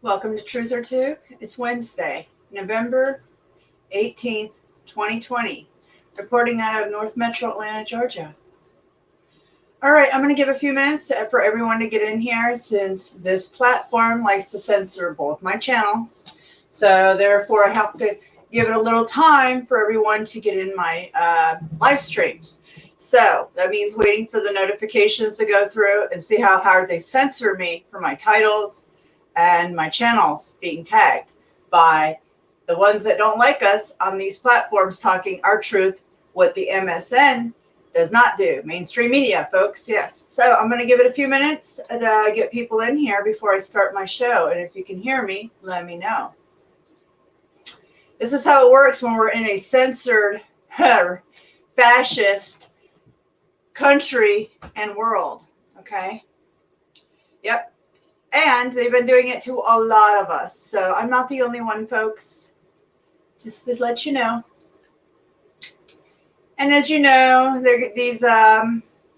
Welcome to Truth or Two. It's Wednesday, November 18th, 2020. Reporting out of North Metro Atlanta, Georgia. All right, I'm going to give a few minutes for everyone to get in here since this platform likes to censor both my channels. So therefore, I have to give it a little time for everyone to get in my live streams. So that means waiting for the notifications to go through and see how hard they censor me for my titles and my channels being tagged by the ones that don't like us on these platforms talking our truth, what the MSM does not do. Mainstream media, folks. Yes. So I'm going to give it a few minutes to get people in here before I start my show. And if you can hear me, let me know. This is how it works when we're in a censored, fascist country and world. Okay? Yep. And they've been doing it to a lot of us. So I'm not the only one, folks. Just to let you know. And as you know,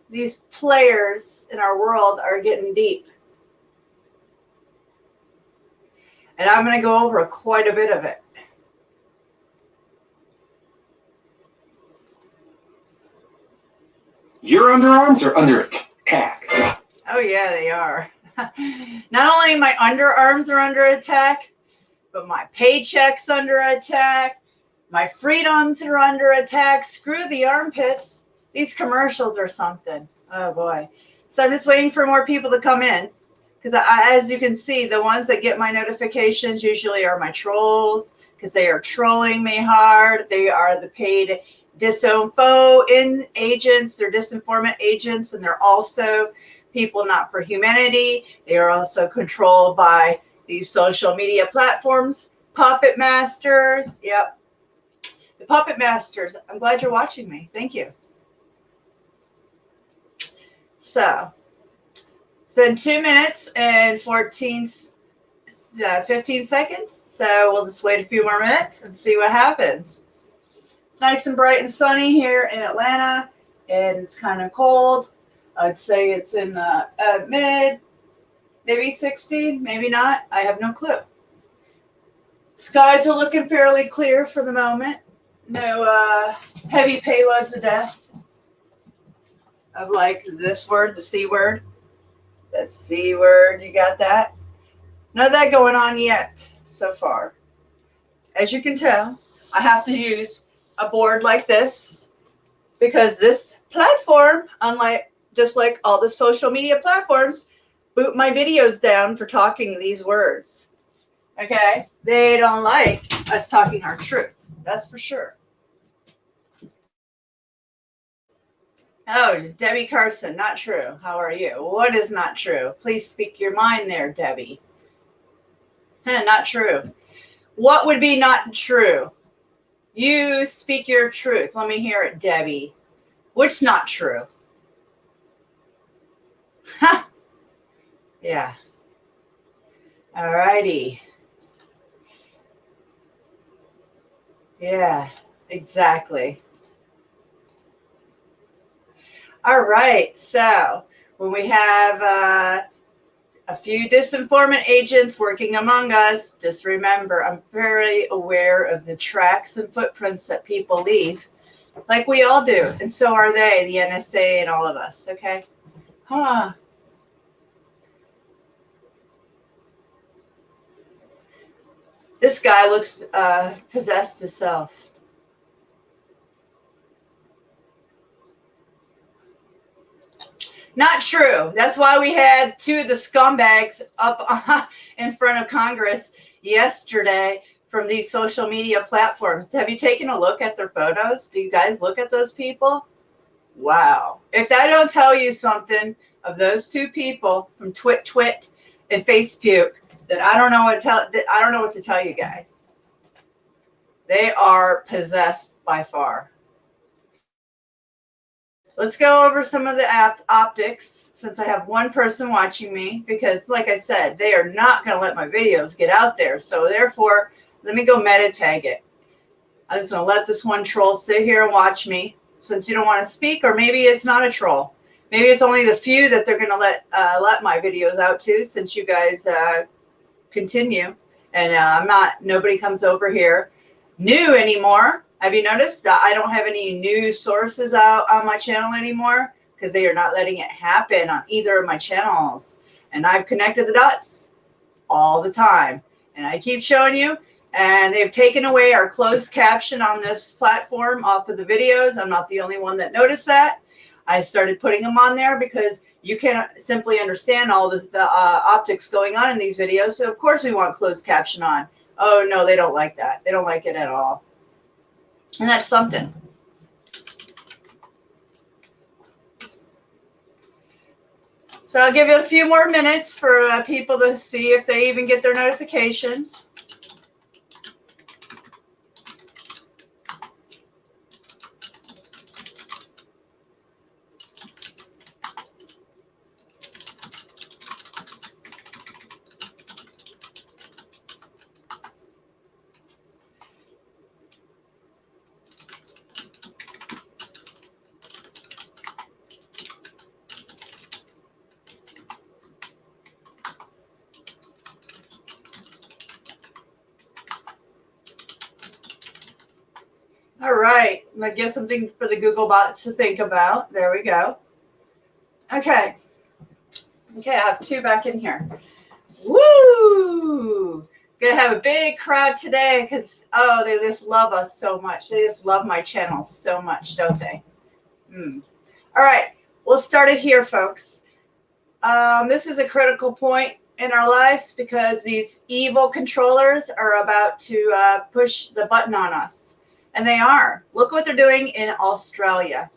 these players in our world are getting deep. And I'm going to go over quite a bit of it. Your underarms are under attack. Oh, yeah, they are. Not only my underarms are under attack, but my paycheck's under attack. My freedoms are under attack. Screw the armpits. These commercials are something. Oh, boy. So I'm just waiting for more people to come in. Because as you can see, the ones that get my notifications usually are my trolls. Because they are trolling me hard. They are the paid disinfo agents. They're disinformant agents. And they're also people not for humanity. They are also controlled by these social media platforms. Puppet masters. Yep. The puppet masters. I'm glad you're watching me. Thank you. So, it's been 2 minutes and 15 seconds. So, we'll just wait a few more minutes and see what happens. It's nice and bright and sunny here in Atlanta. And it's kind of cold. I'd say it's in the mid, maybe 60, maybe not. I have no clue. Skies are looking fairly clear for the moment. No heavy payloads of death. Of like this word, the C word. That C word, you got that? None of that going on yet so far. As you can tell, I have to use a board like this because this platform, just like all the social media platforms, boot my videos down for talking these words. Okay? They don't like us talking our truth. That's for sure. Oh, Debbie Carson, not true. How are you? What is not true? Please speak your mind there, Debbie. Not true. What would be not true? You speak your truth. Let me hear it, Debbie. What's not true? Ha! Yeah. All righty. Yeah, exactly. All right. So when we have a few disinformant agents working among us, just remember, I'm very aware of the tracks and footprints that people leave, like we all do. And so are they, the NSA and all of us. Okay. Huh. This guy looks possessed himself. Not true. That's why we had two of the scumbags up in front of Congress yesterday from these social media platforms. Have you taken a look at their photos? Do you guys look at those people? Wow. If that don't tell you something of those two people from Twit and Facebook, then I don't know what to tell you guys. They are possessed by far. Let's go over some of the optics since I have one person watching me because, like I said, they are not going to let my videos get out there. So therefore, let me go meta tag it. I'm just going to let this one troll sit here and watch me since you don't want to speak, or maybe it's not a troll. Maybe it's only the few that they're going to let my videos out to since you guys continue. And nobody comes over here new anymore. Have you noticed that I don't have any new sources out on my channel anymore? Because they are not letting it happen on either of my channels. And I've connected the dots all the time. And I keep showing you. And they've taken away our closed caption on this platform off of the videos. I'm not the only one that noticed that. I started putting them on there because you can't simply understand all the optics going on in these videos. So, of course, we want closed caption on. Oh, no, they don't like that. They don't like it at all. And that's something. So I'll give it a few more minutes for people to see if they even get their notifications. All right, I'm going to give something for the Google bots to think about. There we go. Okay, I have two back in here. Woo! Gonna have a big crowd today because, oh, they just love us so much. They just love my channel so much, don't they? All right, we'll start it here, folks. This is a critical point in our lives because these evil controllers are about to push the button on us. And they are. Look what they're doing in Australia.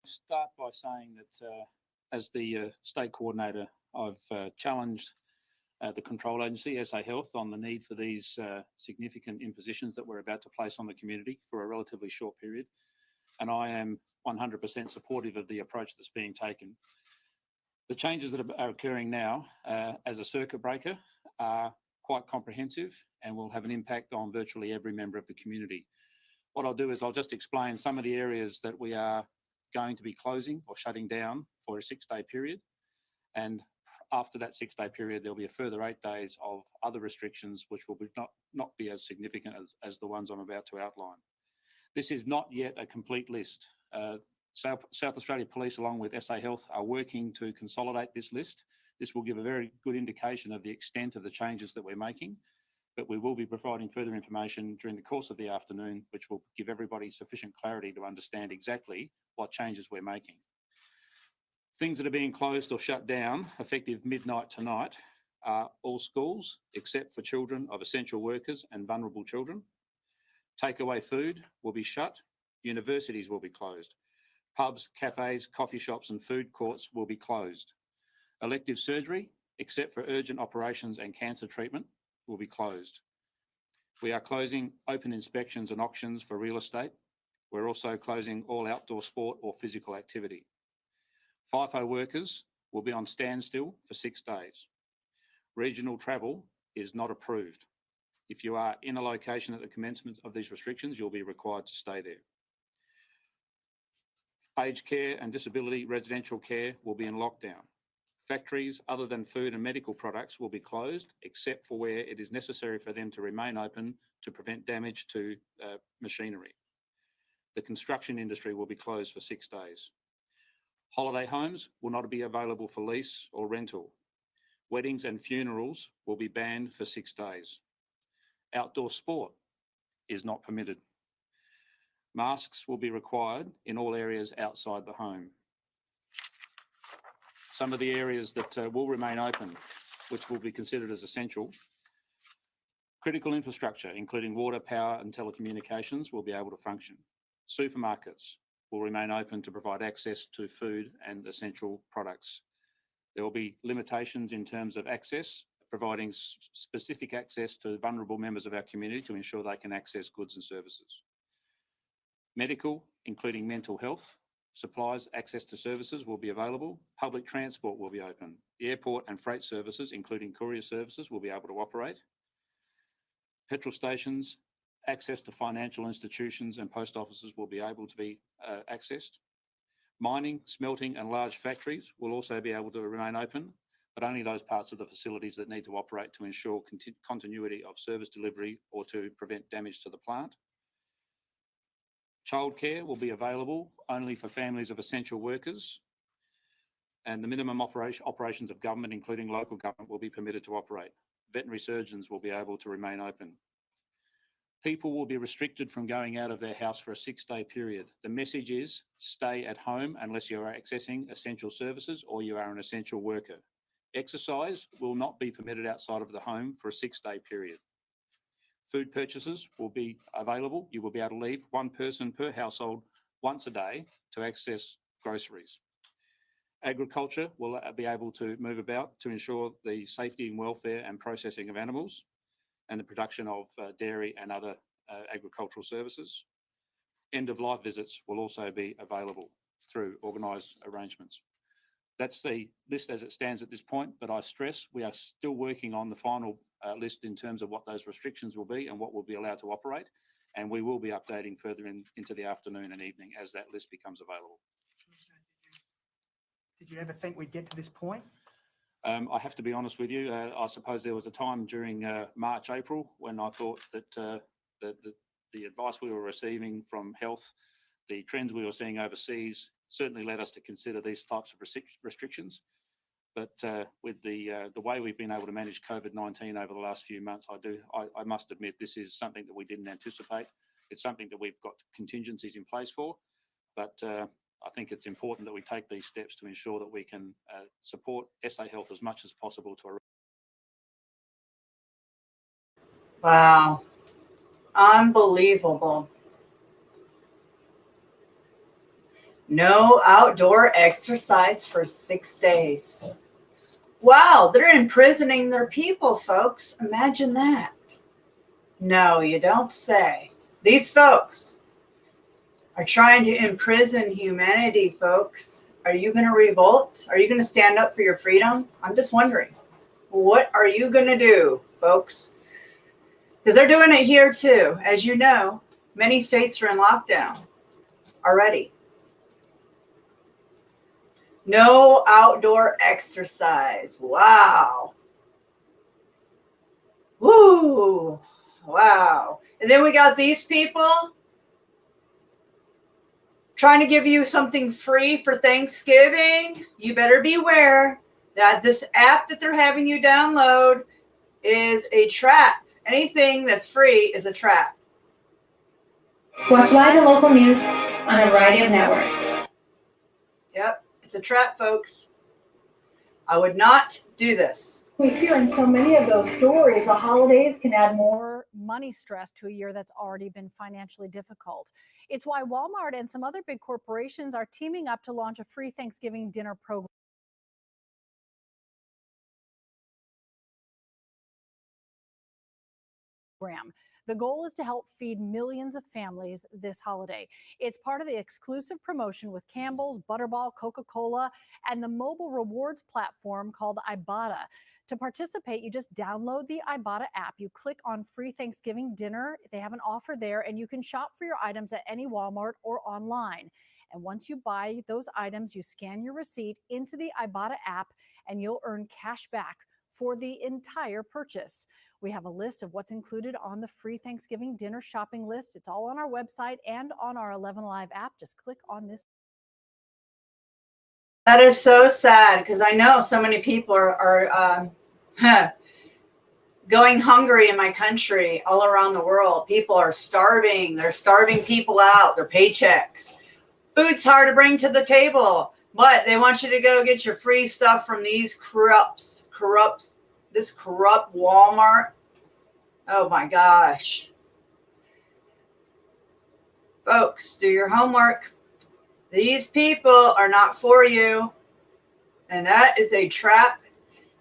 Start by saying that as the state coordinator, I've challenged the control agency, SA Health, on the need for these significant impositions that we're about to place on the community for a relatively short period. And I am 100% supportive of the approach that's being taken. The changes that are occurring now as a circuit breaker are quite comprehensive and will have an impact on virtually every member of the community. What I'll do is I'll just explain some of the areas that we are going to be closing or shutting down for a 6-day period. And after that 6-day period, there'll be a further 8 days of other restrictions, which will be not be as significant as the ones I'm about to outline. This is not yet a complete list. South Australia Police, along with SA Health, are working to consolidate this list. This will give a very good indication of the extent of the changes that we're making, but we will be providing further information during the course of the afternoon, which will give everybody sufficient clarity to understand exactly what changes we're making. Things that are being closed or shut down effective midnight tonight are all schools, except for children of essential workers and vulnerable children. Takeaway food will be shut. Universities will be closed. Pubs, cafes, coffee shops and food courts will be closed. Elective surgery, except for urgent operations and cancer treatment, will be closed. We are closing open inspections and auctions for real estate. We're also closing all outdoor sport or physical activity. FIFO workers will be on standstill for 6 days. Regional travel is not approved. If you are in a location at the commencement of these restrictions, you'll be required to stay there. Aged care and disability residential care will be in lockdown. Factories other than food and medical products will be closed, except for where it is necessary for them to remain open to prevent damage to machinery. The construction industry will be closed for 6 days. Holiday homes will not be available for lease or rental. Weddings and funerals will be banned for 6 days. Outdoor sport is not permitted. Masks will be required in all areas outside the home. Some of the areas that will remain open, which will be considered as essential: critical infrastructure, including water, power and telecommunications, will be able to function. Supermarkets will remain open to provide access to food and essential products. There will be limitations in terms of access, providing specific access to vulnerable members of our community to ensure they can access goods and services. Medical, including mental health, supplies, access to services will be available. Public transport will be open. The airport and freight services, including courier services, will be able to operate. Petrol stations Access to financial institutions and post offices will be able to be accessed. Mining, smelting and large factories will also be able to remain open, but only those parts of the facilities that need to operate to ensure continuity of service delivery or to prevent damage to the plant. Childcare will be available only for families of essential workers, and the minimum operations of government, including local government, will be permitted to operate. Veterinary surgeons will be able to remain open. People will be restricted from going out of their house for a 6-day period. The message is stay at home unless you are accessing essential services or you are an essential worker. Exercise will not be permitted outside of the home for a 6-day period. Food purchases will be available. You will be able to leave one person per household once a day to access groceries. Agriculture will be able to move about to ensure the safety and welfare and processing of animals and the production of dairy and other agricultural services. End-of-life visits will also be available through organised arrangements. That's the list as it stands at this point, but I stress we are still working on the final list in terms of what those restrictions will be and what will be allowed to operate, and we will be updating further into the afternoon and evening as that list becomes available. Did you ever think we'd get to this point? I have to be honest with you. I suppose there was a time during March, April, when I thought that the advice we were receiving from health, the trends we were seeing overseas, certainly led us to consider these types of restrictions. But with the way we've been able to manage COVID-19 over the last few months, I must admit this is something that we didn't anticipate. It's something that we've got contingencies in place for, but I think it's important that we take these steps to ensure that we can support SA Health as much as possible to. Wow. Unbelievable. No outdoor exercise for 6 days. Wow, they're imprisoning their people, folks. Imagine that. No, you don't say. These folks are trying to imprison humanity, folks. Are you going to revolt? Are you going to stand up for your freedom? I'm just wondering. What are you going to do, folks? Because they're doing it here too. As you know, many states are in lockdown already. No outdoor exercise. Wow. Woo. Wow. And then we got these people trying to give you something free for Thanksgiving. You better beware that this app that they're having you download is a trap. Anything that's free is a trap. Watch live and local news on a variety of networks. Yep, it's a trap, folks. I would not do this. We hear in so many of those stories, the holidays can add more money stress to a year that's already been financially difficult. It's why Walmart and some other big corporations are teaming up to launch a free Thanksgiving dinner program. The goal is to help feed millions of families this holiday. It's part of the exclusive promotion with Campbell's, Butterball, Coca-Cola, and the mobile rewards platform called Ibotta. To participate, you just download the Ibotta app. You click on free Thanksgiving dinner. They have an offer there, and you can shop for your items at any Walmart or online. And once you buy those items, you scan your receipt into the Ibotta app, and you'll earn cash back for the entire purchase. We have a list of what's included on the free Thanksgiving dinner shopping list. It's all on our website and on our 11 Live app. Just click on this. That is so sad because I know so many people are going hungry in my country, all around the world. People are starving. They're starving people out, their paychecks. Food's hard to bring to the table, but they want you to go get your free stuff from these corrupt Walmart. Oh my gosh. Folks, do your homework. These people are not for you. And that is a trap.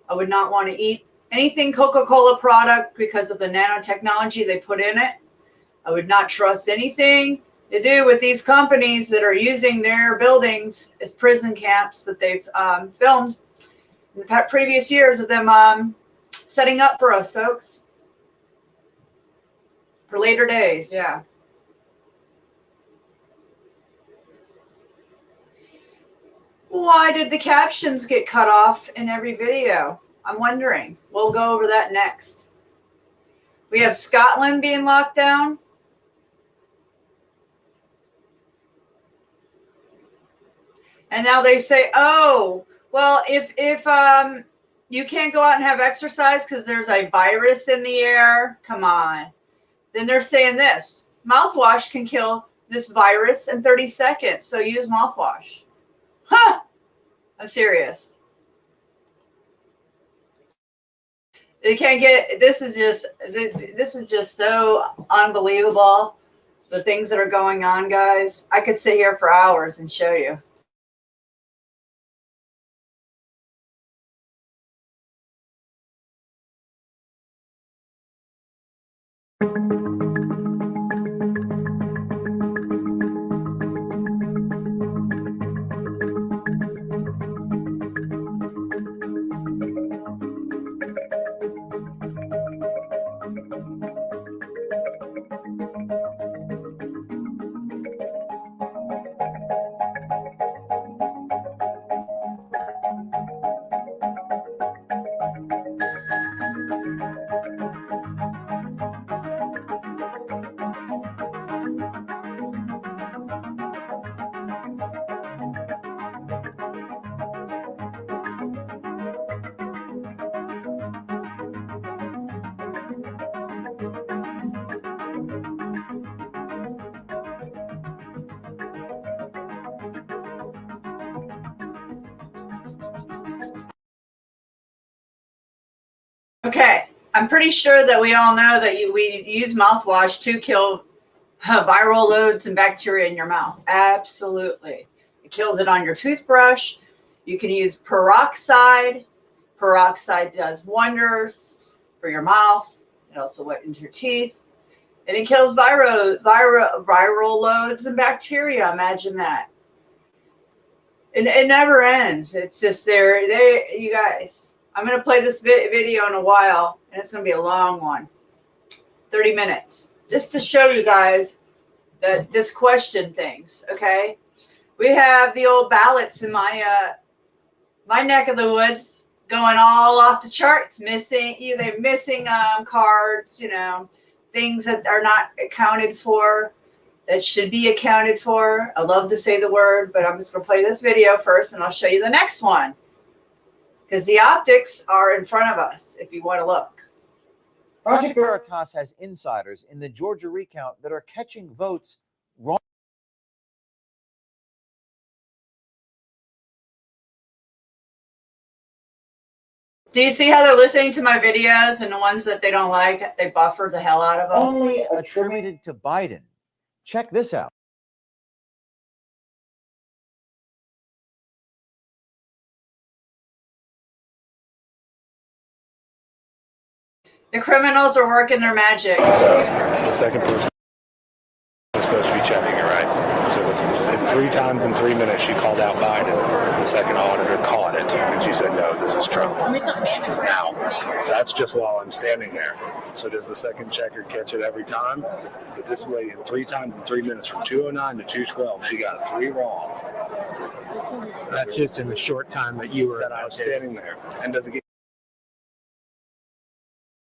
I would not want to eat anything Coca-Cola product because of the nanotechnology they put in it. I would not trust anything to do with these companies that are using their buildings as prison camps that they've filmed in the previous years of them setting up for us, folks. for later days, yeah. Why did the captions get cut off in every video? I'm wondering. We'll go over that next. We have Scotland being locked down. And now they say, oh, well, if you can't go out and have exercise because there's a virus in the air, come on. Then they're saying this, mouthwash can kill this virus in 30 seconds, so use mouthwash. Huh! I'm serious. They can't get, this is just so unbelievable, the things that are going on, guys. I could sit here for hours and show you. Okay, I'm pretty sure that we all know that we use mouthwash to kill viral loads and bacteria in your mouth. Absolutely. It kills it on your toothbrush. You can use peroxide. Peroxide does wonders for your mouth. It also wetens your teeth. And it kills viral loads and bacteria. Imagine that. It never ends. It's just you guys. I'm going to play this video in a while, and it's going to be a long one, 30 minutes, just to show you guys that this question things, okay? We have the old ballots in my my neck of the woods going all off the charts, missing, either missing cards, things that are not accounted for, that should be accounted for. I love to say the word, but I'm just going to play this video first, and I'll show you the next one. Because the optics are in front of us, if you want to look. Project Veritas has insiders in the Georgia recount that are catching votes wrong. Do you see how they're listening to my videos, and the ones that they don't like, they buffer the hell out of them? Only attributed to Biden. Check this out. The criminals are working their magic. The second person was supposed to be checking it, right? So in 3 times in 3 minutes, she called out Biden. The second auditor caught it, and she said, no, this is Trump. Now, that's just while I'm standing there. So does the second checker catch it every time? But this way, in 3 times in 3 minutes, from 2:09 to 2:12, she got 3 wrong. That's just in the short time that you were That I was standing there. And does it get...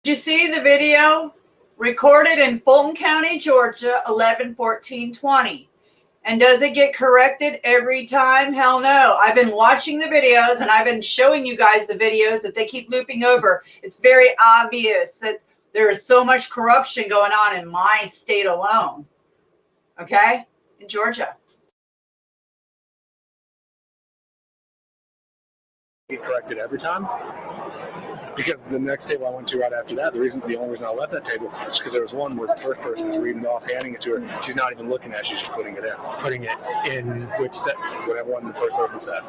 Did you see the video? Recorded in Fulton County, Georgia, 11/14/20. And does it get corrected every time? Hell no. I've been watching the videos, and I've been showing you guys the videos that they keep looping over. It's very obvious that there is so much corruption going on in my state alone. Okay? In Georgia. Get corrected every time? Because the next table I went to right after that, the only reason I left that table is because there was one where the first person was reading it off, handing it to her. She's not even looking at it, she's just putting it in. putting it in which set? Whatever one the first person said.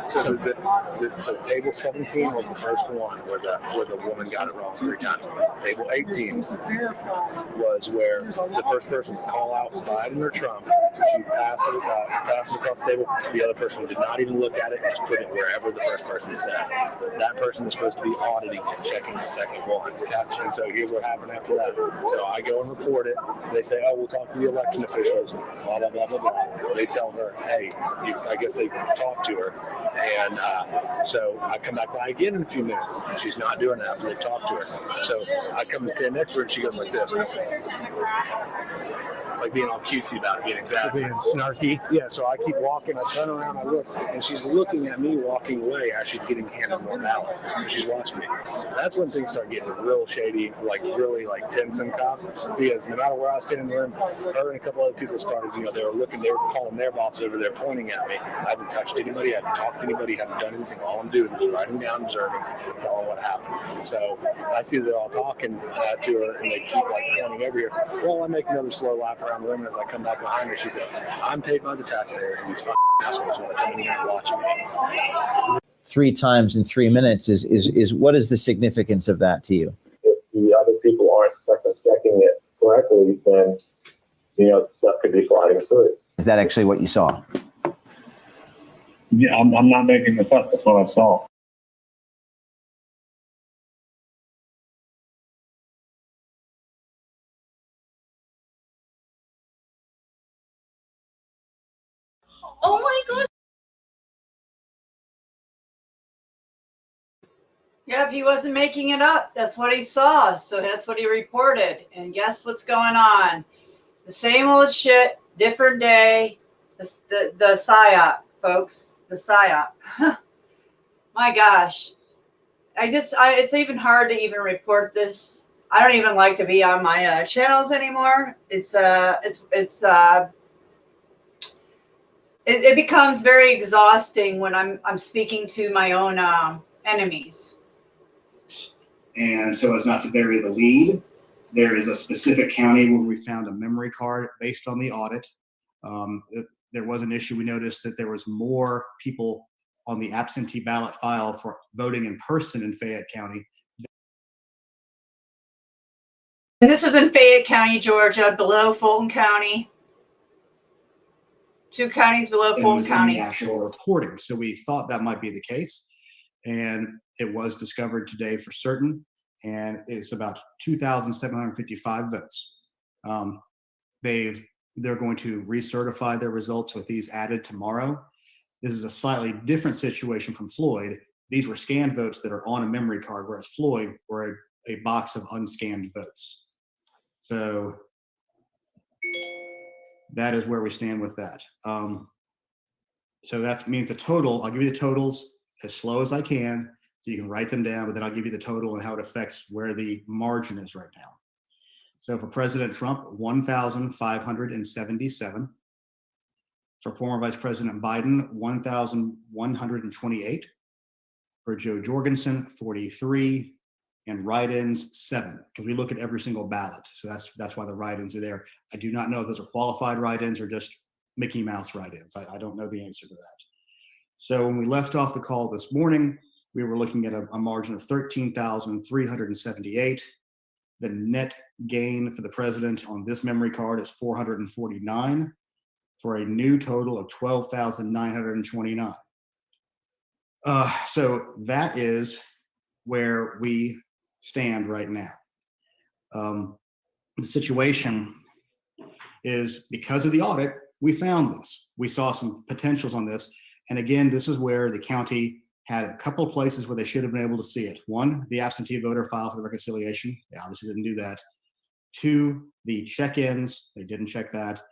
So table 17 was the first one where the woman got it wrong 3 times. Table 18 was where the first person would call out Biden or Trump. She passed it across the table. The other person did not even look at it, just put it wherever the first person said. That person is supposed to be audited voting and checking the second one. And so here's what happened after that. So I go and report it. They say, oh, we'll talk to the election officials, blah, blah, blah, blah, blah. They tell her, hey, I guess they talked to her. And so I come back by again in a few minutes. She's not doing it after they've talked to her. So I come and stand next to her, and she goes like this. Like being all cutesy about it, being exaggerated. Being snarky. Yeah, so I keep walking, I turn around, I look, and she's looking at me walking away as she's getting handed more ballots. So she's watching me. That's when things start getting real shady, like really like tense and cop. Because no matter where I was standing in the room, her and a couple other people started, they were looking, they were calling their boss over there, pointing at me. I haven't touched anybody, I haven't talked to anybody, haven't done anything. All I'm doing is writing down, observing, telling what happened. So I see they're all talking to her, and they keep like pointing over here. Well, I make another slow lap around the room, and as I come back behind her, she says, I'm paid by the taxpayer, and these fucking assholes want to come in here and watch me. 3 times in 3 minutes is what is the significance of that to you? If the other people aren't second checking it correctly, then stuff could be sliding through. Is that actually what you saw? Yeah, I'm not making this up. That's what I saw. Oh my God. Yep, he wasn't making it up. That's what he saw. So that's what he reported. And guess what's going on? The same old shit, different day. The PSYOP, folks. The PSYOP. My gosh. It's even hard to even report this. I don't even like to be on my channels anymore. It becomes very exhausting when I'm speaking to my own enemies. And so as not to bury the lead, there is a specific county where we found a memory card based on the audit. There was an issue. We noticed that there was more people on the absentee ballot file for voting in person in Fayette County. And this is in Fayette County, Georgia, below Fulton County. 2 counties below Fulton County. The actual reporting. So we thought that might be the case. And it was discovered today for certain. And it's about 2,755 votes. They're going to recertify their results with these added tomorrow. This is a slightly different situation from Floyd. These were scanned votes that are on a memory card, whereas Floyd were a box of unscanned votes. So that is where we stand with that. So that means the total, I'll give you the totals as slow as I can so you can write them down, but then I'll give you the total and how it affects where the margin is right now. So for President Trump, 1,577. For former Vice President Biden, 1,128. For Joe Jorgensen, 43. And write-ins, 7, because we look at every single ballot. So that's why the write-ins are there. I do not know if those are qualified write-ins or just Mickey Mouse write-ins. I don't know the answer to that. So when we left off the call this morning, we were looking at a margin of 13,378. The net gain for the president on this memory card is 449 for a new total of 12,929. So that is where we stand right now. The situation is because of the audit, we found this. We saw some potentials on this. And again, this is where the county had a couple of places where they should have been able to see it. 1, the absentee voter file for the reconciliation. They obviously didn't do that. 2, the check-ins. They didn't check that.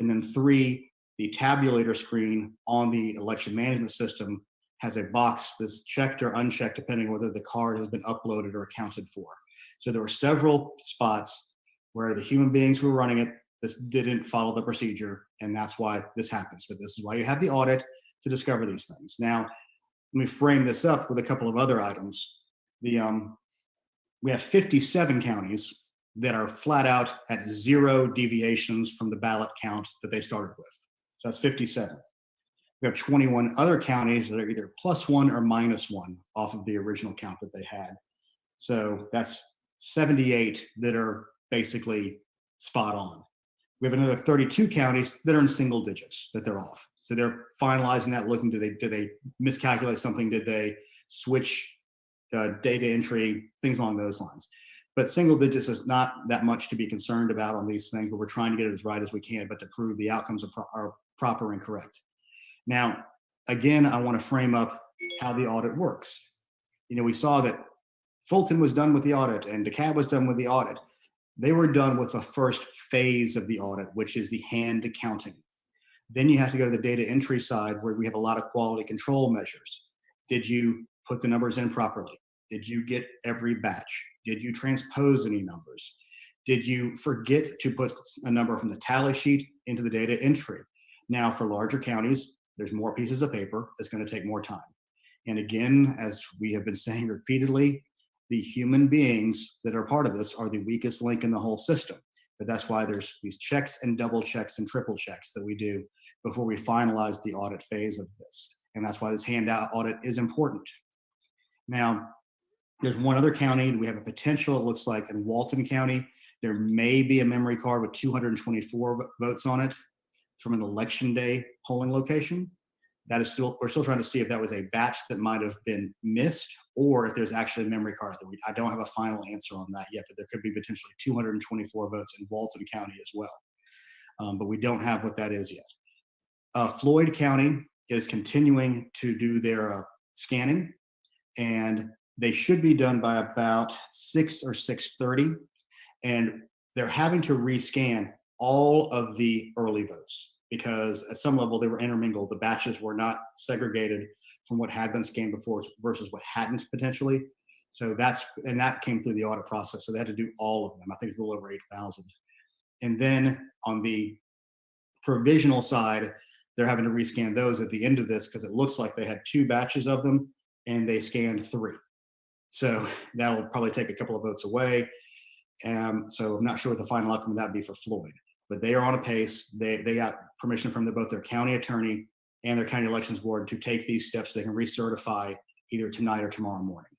And then 3, the tabulator screen on the election management system has a box that's checked or unchecked depending on whether the card has been uploaded or accounted for. So there were several spots where the human beings who were running it, this didn't follow the procedure, and that's why this happens. But this is why you have the audit to discover these things. Now, let me frame this up with a couple of other items. We have 57 counties that are flat out at 0 deviations from the ballot count that they started with. So that's 57. We have 21 other counties that are either +1 or -1 off of the original count that they had. So that's 78 that are basically spot on. We have another 32 counties that are in single digits that they're off. So they're finalizing that, looking, did they miscalculate something? Did they switch data entry, things along those lines. But single digits is not that much to be concerned about on these things, but we're trying to get it as right as we can, but to prove the outcomes are proper and correct. Now, again, I want to frame up how the audit works. We saw that Fulton was done with the audit and DeKalb was done with the audit. They were done with the first phase of the audit, which is the hand counting. Then you have to go to the data entry side where we have a lot of quality control measures. Did you put the numbers in properly? Did you get every batch? Did you transpose any numbers? Did you forget to put a number from the tally sheet into the data entry? Now, for larger counties, there's more pieces of paper. It's going to take more time. And again, as we have been saying repeatedly, the human beings that are part of this are the weakest link in the whole system. But that's why there's these checks and double checks and triple checks that we do before we finalize the audit phase of this. And that's why this handout audit is important. Now, there's one other county that we have a potential, it looks like in Walton County, there may be a memory card with 224 votes on it from an election day polling location. That is we're still trying to see if that was a batch that might have been missed or if there's actually a memory card. I don't have a final answer on that yet, but there could be potentially 224 votes in Walton County as well. But we don't have what that is yet. Floyd County is continuing to do their scanning, and they should be done by about 6 or 6:30, and they're having to rescan all of the early votes because at some level they were intermingled. The batches were not segregated from what had been scanned before versus what hadn't potentially. So that came through the audit process. So they had to do all of them. I think it's a little over 8,000. And then on the provisional side, they're having to rescan those at the end of this because it looks like they had 2 batches of them and they scanned 3. So that'll probably take a couple of votes away. So I'm not sure what the final outcome of that would be for Floyd, but they are on a pace. They got permission from both their county attorney and their county elections board to take these steps. They can recertify either tonight or tomorrow morning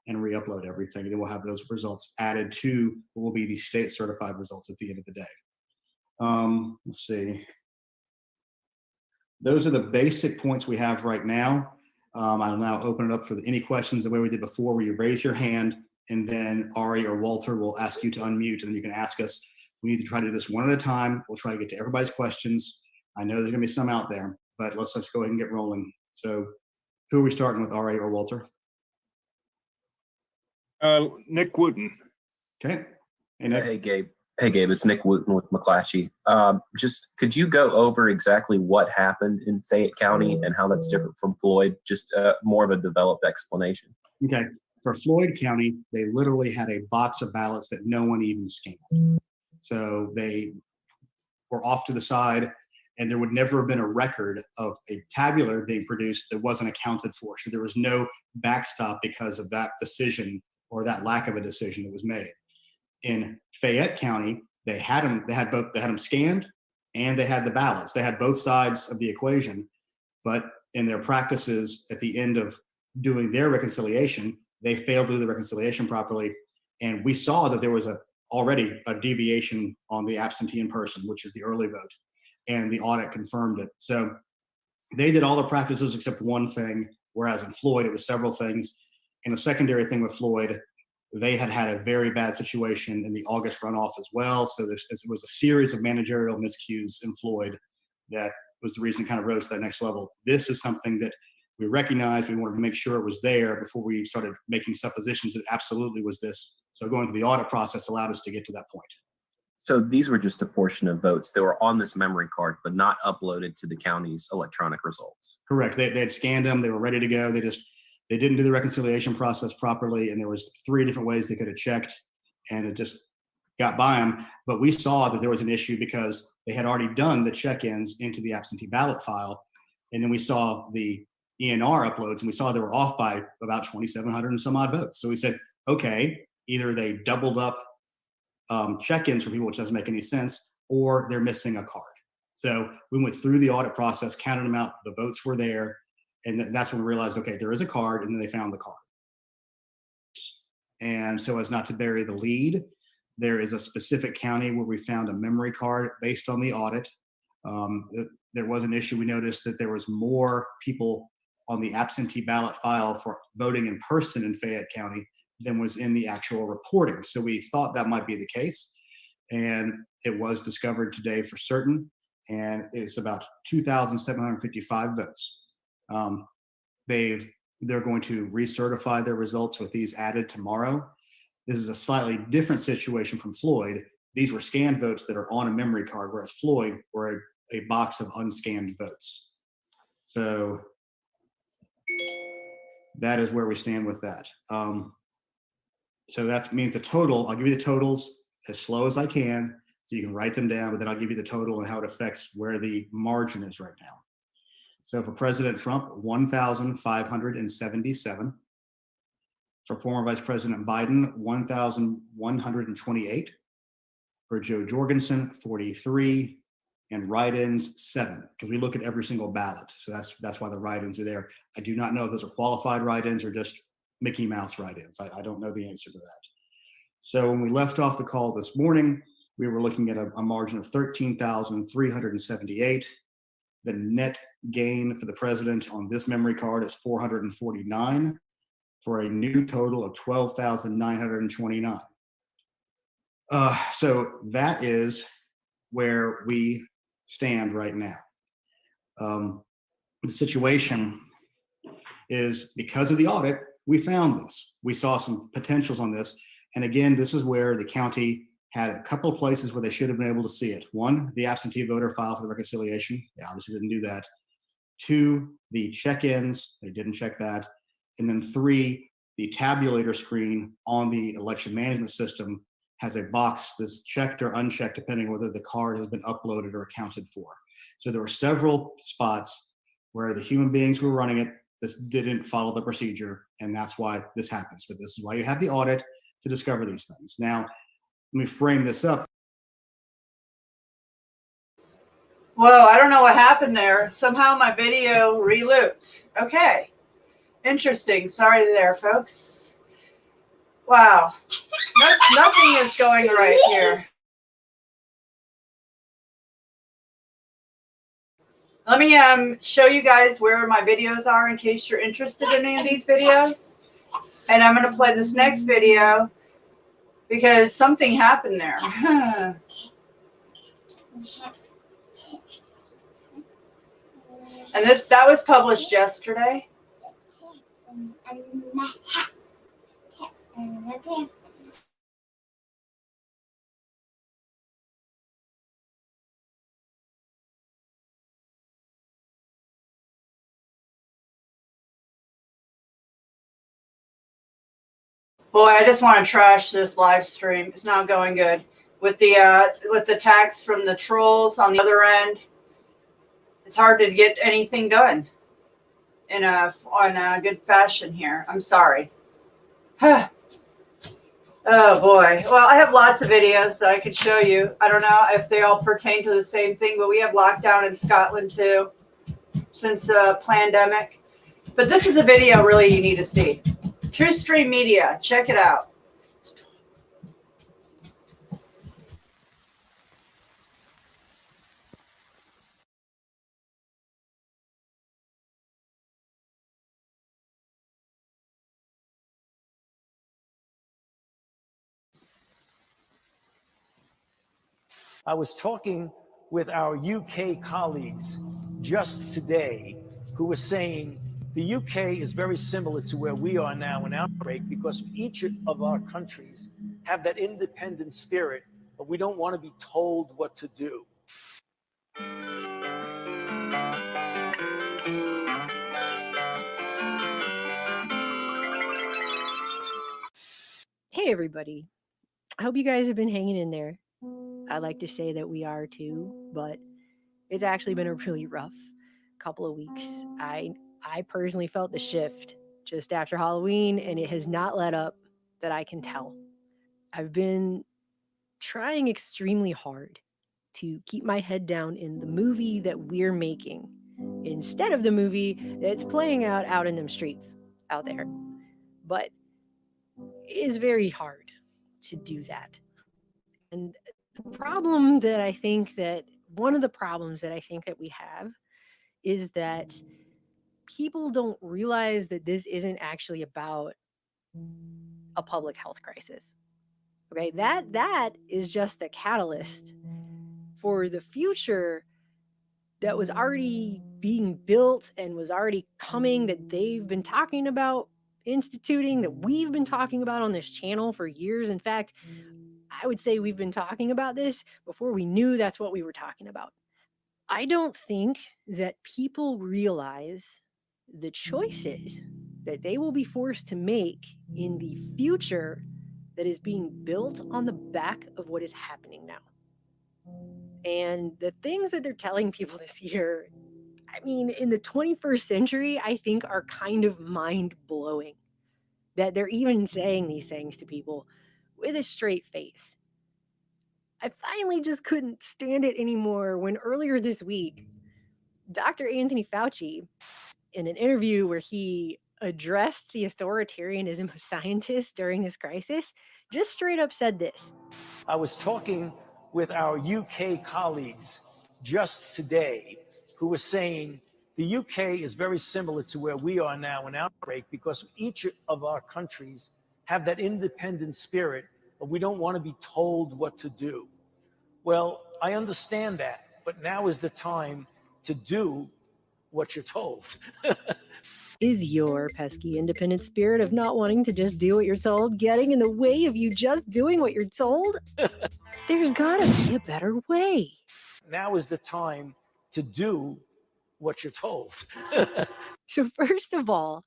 and re-upload everything. They will have those results added to what will be the state certified results at the end of the day. Let's see. Those are the basic points we have right now. I'll now open it up for any questions the way we did before, where you raise your hand and then Ari or Walter will ask you to unmute and then you can ask us. We need to try to do this one at a time. We'll try to get to everybody's questions. I know there's gonna be some out there, but let's go ahead and get rolling. So who are we starting with, Ari or Walter? Nick Wooten. Okay. Hey, Nick. Hey, Gabe. It's Nick Wooten with McClatchy. Just could you go over exactly what happened in Fayette County and how that's different from Floyd? Just more of a developed explanation. Okay. For Floyd County, they literally had a box of ballots that no one even scanned. So they were off to the side, and there would never have been a record of a tabular being produced that wasn't accounted for. So there was no backstop because of that decision or that lack of a decision that was made. In Fayette County, they had them scanned and they had the ballots. They had both sides of the equation, but in their practices at the end of doing their reconciliation, they failed to do the reconciliation properly. And we saw that there was already a deviation on the absentee in person, which is the early vote, and the audit confirmed it. So they did all the practices except one thing, whereas in Floyd, it was several things. And a secondary thing with Floyd, they had a very bad situation in the August runoff as well. So it was a series of managerial miscues in Floyd that was the reason it kind of rose to that next level. This is something that we recognized. We wanted to make sure it was there before we started making suppositions that absolutely was this. So going through the audit process allowed us to get to that point. So these were just a portion of votes that were on this memory card, but not uploaded to the county's electronic results. Correct. They had scanned them. They were ready to go. They didn't do the reconciliation process properly, and there was 3 different ways they could have checked, and it just got by them. But we saw that there was an issue because they had already done the check-ins into the absentee ballot file, and then we saw the ENR uploads, and we saw they were off by about 2,700 and some odd votes. So we said, okay, either they doubled up check-ins for people, which doesn't make any sense, or they're missing a card. So we went through the audit process, counted them out, the votes were there, and that's when we realized, okay, there is a card, and then they found the card. And so as not to bury the lead, there is a specific county where we found a memory card based on the audit. There was an issue. We noticed that there was more people on the absentee ballot file for voting in person in Fayette County than was in the actual reporting. So we thought that might be the case, and it was discovered today for certain, and it's about 2,755 votes. They're going to recertify their results with these added tomorrow. This is a slightly different situation from Floyd. These were scanned votes that are on a memory card, whereas Floyd were a box of unscanned votes. So that is where we stand with that. So that means the total, I'll give you the totals as slow as I can so you can write them down, but then I'll give you the total and how it affects where the margin is right now. So for President Trump, 1,577. For former Vice President Biden, 1,128. For Joe Jorgensen, 43. And write-ins, 7, because we look at every single ballot. So that's why the write-ins are there. I do not know if those are qualified write-ins or just Mickey Mouse write-ins. I don't know the answer to that. So when we left off the call this morning, we were looking at a margin of 13,378. The net gain for the president on this memory card is 449 for a new total of 12,929. So that is where we stand right now. The situation is because of the audit, we found this. We saw some potentials on this. And again, this is where the county had a couple of places where they should have been able to see it. 1, the absentee voter file for the reconciliation. They obviously didn't do that. 2, the check-ins. They didn't check that. And then 3, the tabulator screen on the election management system has a box that's checked or unchecked depending on whether the card has been uploaded or accounted for. So there were several spots where the human beings who were running it, this didn't follow the procedure, and that's why this happens. But this is why you have the audit to discover these things. Now, let me frame this up. Whoa, I don't know what happened there. Somehow my video re-looped. Okay. Interesting. Sorry there, folks. Wow. Nothing is going right here. Let me show you guys where my videos are in case you're interested in any of these videos. And I'm going to play this next video because something happened there. And that was published yesterday. Boy, I just want to trash this live stream. It's not going good with the attacks from the trolls on the other end. It's hard to get anything done on a good fashion here. I'm sorry. Oh boy. Well, I have lots of videos that I could show you. I don't know if they all pertain to the same thing, but we have lockdown in Scotland too since the pandemic. But this is a video really you need to see. True Stream Media. Check it out. I was talking with our UK colleagues just today who were saying the UK is very similar to where we are now in outbreak because each of our countries have that independent spirit, but we don't want to be told what to do. Hey everybody. I hope you guys have been hanging in there. I'd like to say that we are too, but it's actually been a really rough couple of weeks. I personally felt the shift just after Halloween, and it has not let up that I can tell. I've been trying extremely hard to keep my head down in the movie that we're making instead of the movie that's playing out in them streets out there. But it is very hard to do that. And one of the problems that I think that we have is that people don't realize that this isn't actually about a public health crisis. Okay, that is just the catalyst for the future that was already being built and was already coming, that they've been talking about instituting, that we've been talking about on this channel for years. In fact, I would say we've been talking about this before we knew that's what we were talking about. I don't think that people realize the choices that they will be forced to make in the future that is being built on the back of what is happening now. And the things that they're telling people this year, I mean, in the 21st century, I think are kind of mind blowing that they're even saying these things to people with a straight face. I finally just couldn't stand it anymore when earlier this week, Dr. Anthony Fauci, in an interview where he addressed the authoritarianism of scientists during this crisis, just straight up said this. I was talking with our UK colleagues just today who were saying the UK is very similar to where we are now in outbreak because each of our countries have that independent spirit, but we don't want to be told what to do. Well, I understand that, but now is the time to do what you're told. Is your pesky independent spirit of not wanting to just do what you're told getting in the way of you just doing what you're told? There's gotta be a better way. Now is the time to do what you're told. So first of all,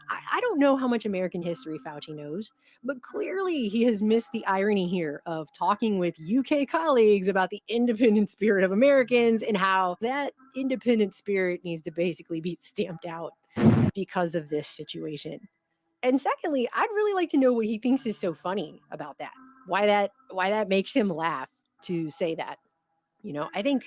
I don't know how much American history Fauci knows, but clearly he has missed the irony here of talking with UK colleagues about the independent spirit of Americans and how that independent spirit needs to basically be stamped out because of this situation. And secondly, I'd really like to know what he thinks is so funny about that. Why that makes him laugh to say that. You know, I think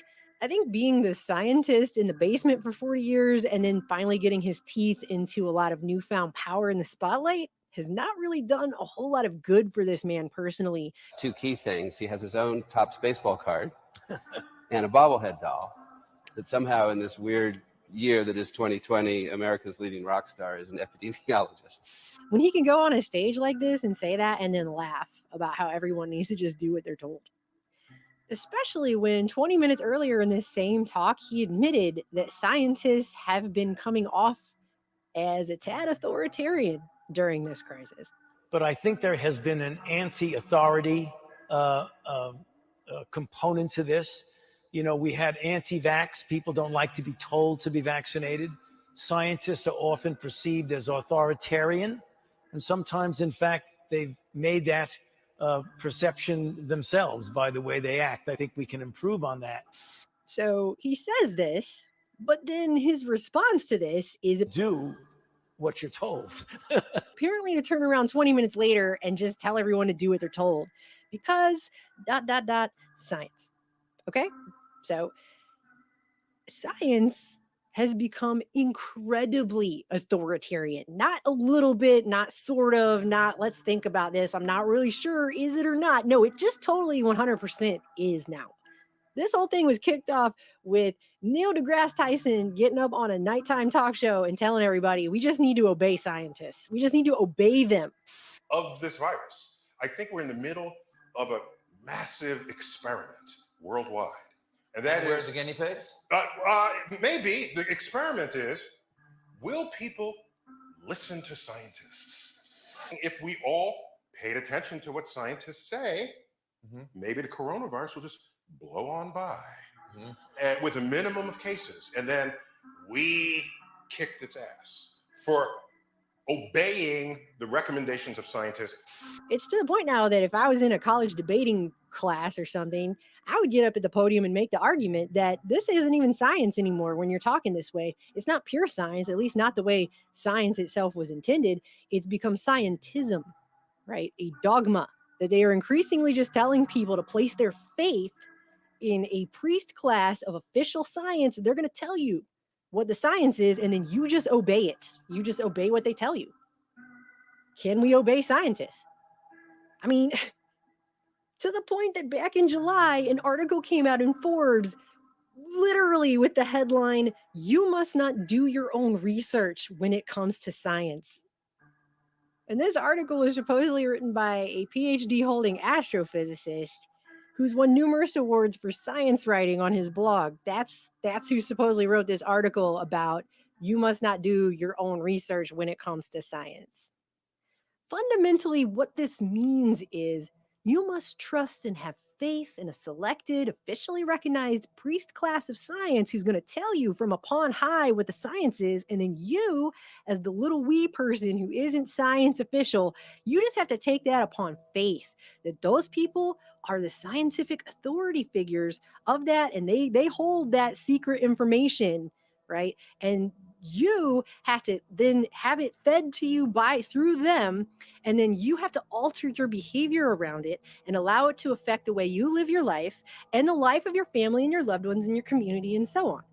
being the scientist in the basement for 40 years and then finally getting his teeth into a lot of newfound power in the spotlight has not really done a whole lot of good for this man personally. Two key things. He has his own Topps baseball card and a bobblehead doll that somehow in this weird year that is 2020, America's leading rock star is an epidemiologist. When he can go on a stage like this and say that and then laugh about how everyone needs to just do what they're told. Especially when 20 minutes earlier in this same talk, he admitted that scientists have been coming off as a tad authoritarian during this crisis. But I think there has been an anti-authority component to this. You know, we had anti-vax. People don't like to be told to be vaccinated. Scientists are often perceived as authoritarian. And sometimes, in fact, they've made that perception themselves by the way they act. I think we can improve on that. So he says this, but then his response to this is do what you're told. Apparently to turn around 20 minutes later and just tell everyone to do what they're told because ... science. Okay? So science has become incredibly authoritarian. Not a little bit, not sort of, not let's think about this. I'm not really sure, is it or not? No, it just totally 100% is now. This whole thing was kicked off with Neil deGrasse Tyson getting up on a nighttime talk show and telling everybody, we just need to obey scientists. We just need to obey them. Of this virus, I think we're in the middle of a massive experiment worldwide. And that where's the guinea pigs? Maybe the experiment is, will people listen to scientists? If we all paid attention to what scientists say, maybe the coronavirus will just blow on by and with a minimum of cases. And then we kicked its ass for obeying the recommendations of scientists. It's to the point now that if I was in a college debating class or something, I would get up at the podium and make the argument that this isn't even science anymore when you're talking this way. It's not pure science, at least not the way science itself was intended. It's become scientism, right? A dogma that they are increasingly just telling people to place their faith in a priest class of official science. They're going to tell you what the science is, and then you just obey it. You just obey what they tell you. Can we obey scientists? I mean, to the point that back in July, an article came out in Forbes literally with the headline, "You must not do your own research when it comes to science." And this article was supposedly written by a PhD holding astrophysicist who's won numerous awards for science writing on his blog. That's who supposedly wrote this article about you must not do your own research when it comes to science. Fundamentally, what this means is you must trust and have faith in a selected, officially recognized priest class of science who's going to tell you from upon high what the science is. And then you, as the little wee person who isn't science official, you just have to take that upon faith that those people are the scientific authority figures of that. And they hold that secret information, right? And you have to then have it fed to you through them, and then you have to alter your behavior around it and allow it to affect the way you live your life and the life of your family and your loved ones and your community and so on.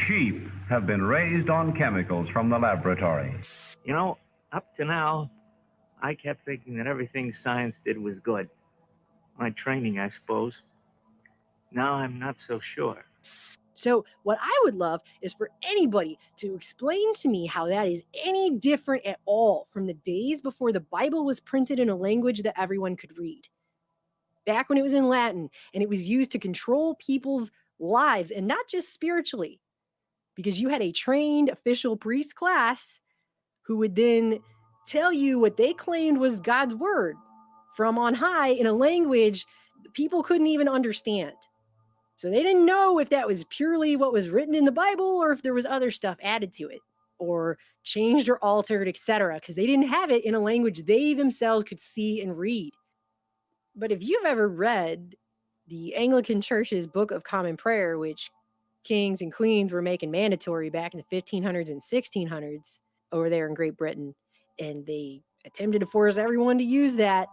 Sheep have been raised on chemicals from the laboratory. You know, up to now, I kept thinking that everything science did was good. My training, I suppose. Now I'm not so sure. So what I would love is for anybody to explain to me how that is any different at all from the days before the Bible was printed in a language that everyone could read. Back when it was in Latin and it was used to control people's lives, and not just spiritually, because you had a trained official priest class who would then tell you what they claimed was God's word from on high in a language people couldn't even understand. So they didn't know if that was purely what was written in the Bible or if there was other stuff added to it or changed or altered, etc., because they didn't have it in a language they themselves could see and read. But if you've ever read the Anglican Church's Book of Common Prayer, which kings and queens were making mandatory back in the 1500s and 1600s over there in Great Britain, and they attempted to force everyone to use that,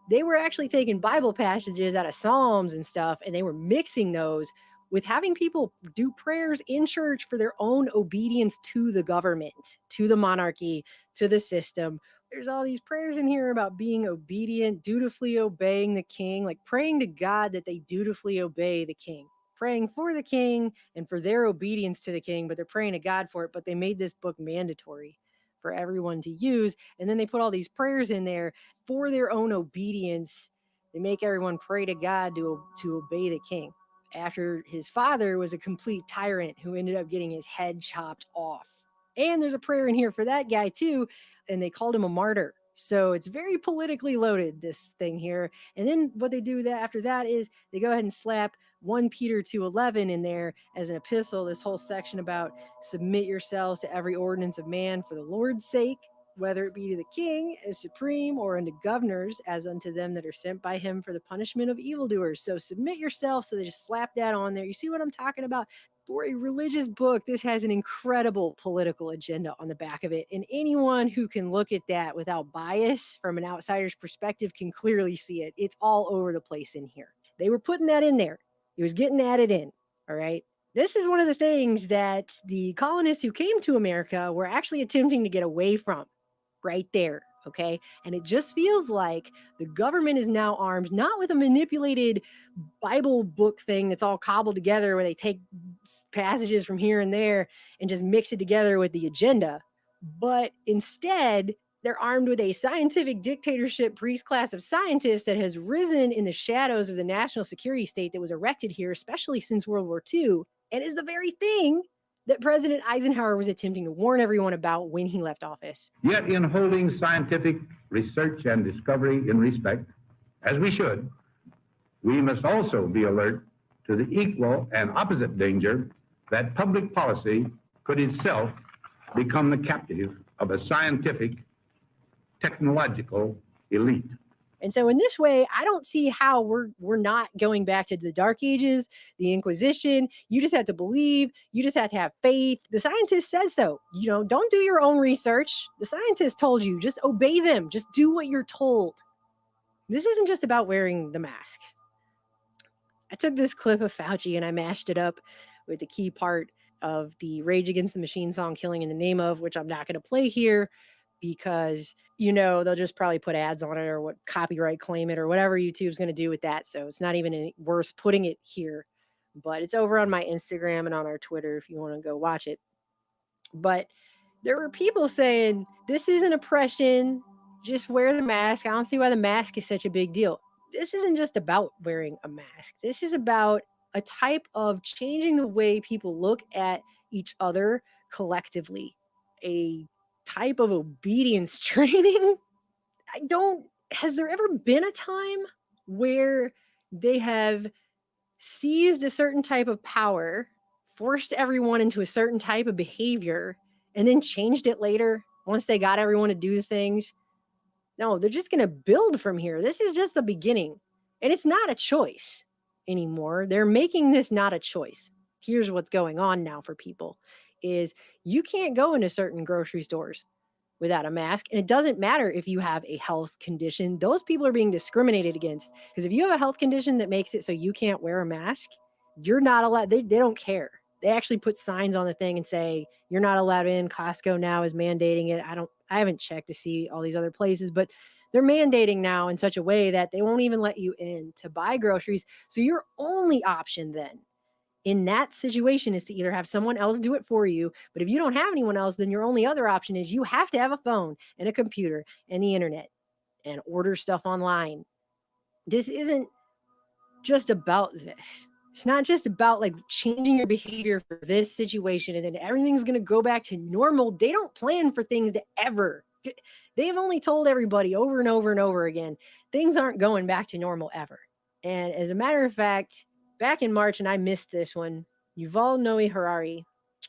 they were actually taking Bible passages out of Psalms and stuff, and they were mixing those with having people do prayers in church for their own obedience to the government, to the monarchy, to the system. There's all these prayers in here about being obedient, dutifully obeying the king, like praying to God that they dutifully obey the king, praying for the king and for their obedience to the king, but they're praying to God for it. But they made this book mandatory for everyone to use. And then they put all these prayers in there for their own obedience. They make everyone pray to God to obey the king. After his father was a complete tyrant who ended up getting his head chopped off. And there's a prayer in here for that guy too. And they called him a martyr. So it's very politically loaded, this thing here. And then what they do after that is they go ahead and slap 1 Peter 2:11 in there as an epistle, this whole section about submit yourselves to every ordinance of man for the Lord's sake, whether it be to the king as supreme or unto governors as unto them that are sent by him for the punishment of evildoers. So submit yourself. So they just slap that on there. You see what I'm talking about? For a religious book, this has an incredible political agenda on the back of it. And anyone who can look at that without bias from an outsider's perspective can clearly see it. It's all over the place in here. They were putting that in there. It was getting added in. All right. This is one of the things that the colonists who came to America were actually attempting to get away from right there. Okay. And it just feels like the government is now armed, not with a manipulated Bible book thing that's all cobbled together where they take passages from here and there and just mix it together with the agenda, but instead they're armed with a scientific dictatorship priest class of scientists that has risen in the shadows of the national security state that was erected here, especially since World War II, and is the very thing that President Eisenhower was attempting to warn everyone about when he left office. Yet in holding scientific research and discovery in respect, as we should, we must also be alert to the equal and opposite danger that public policy could itself become the captive of a scientific, technological elite. And so in this way, I don't see how we're not going back to the Dark Ages, the Inquisition. You just have to believe. You just have to have faith. The scientist says so. You know, don't do your own research. The scientist told you. Just obey them. Just do what you're told. This isn't just about wearing the masks. I took this clip of Fauci and I mashed it up with the key part of the Rage Against the Machine song Killing in the Name of, which I'm not going to play here because, you know, they'll just probably put ads on it or copyright claim it or whatever YouTube's going to do with that. So it's not even worth putting it here. but it's over on my Instagram and on our Twitter if you want to go watch it. But there were people saying, this isn't oppression, just wear the mask. I don't see why the mask is such a big deal. This isn't just about wearing a mask. This is about a type of changing the way people look at each other collectively, a type of obedience training. Has there ever been a time where they have seized a certain type of power, forced everyone into a certain type of behavior, and then changed it later once they got everyone to do things? No, they're just going to build from here. This is just the beginning. And it's not a choice anymore. They're making this not a choice. Here's what's going on now for people is you can't go into certain grocery stores without a mask. And it doesn't matter if you have a health condition. Those people are being discriminated against. Because if you have a health condition that makes it so you can't wear a mask, you're not allowed. They don't care. They actually put signs on the thing and say, you're not allowed in. Costco now is mandating it. I haven't checked to see all these other places, but they're mandating now in such a way that they won't even let you in to buy groceries. So your only option then in that situation is to either have someone else do it for you. But if you don't have anyone else, then your only other option is you have to have a phone and a computer and the internet and order stuff online. This isn't just about this. It's not just about like changing your behavior for this situation and then everything's going to go back to normal. They don't plan for things to ever. They've only told everybody over and over and over again, things aren't going back to normal ever. And as a matter of fact, back in March, and I missed this one, Yuval Noah Harari,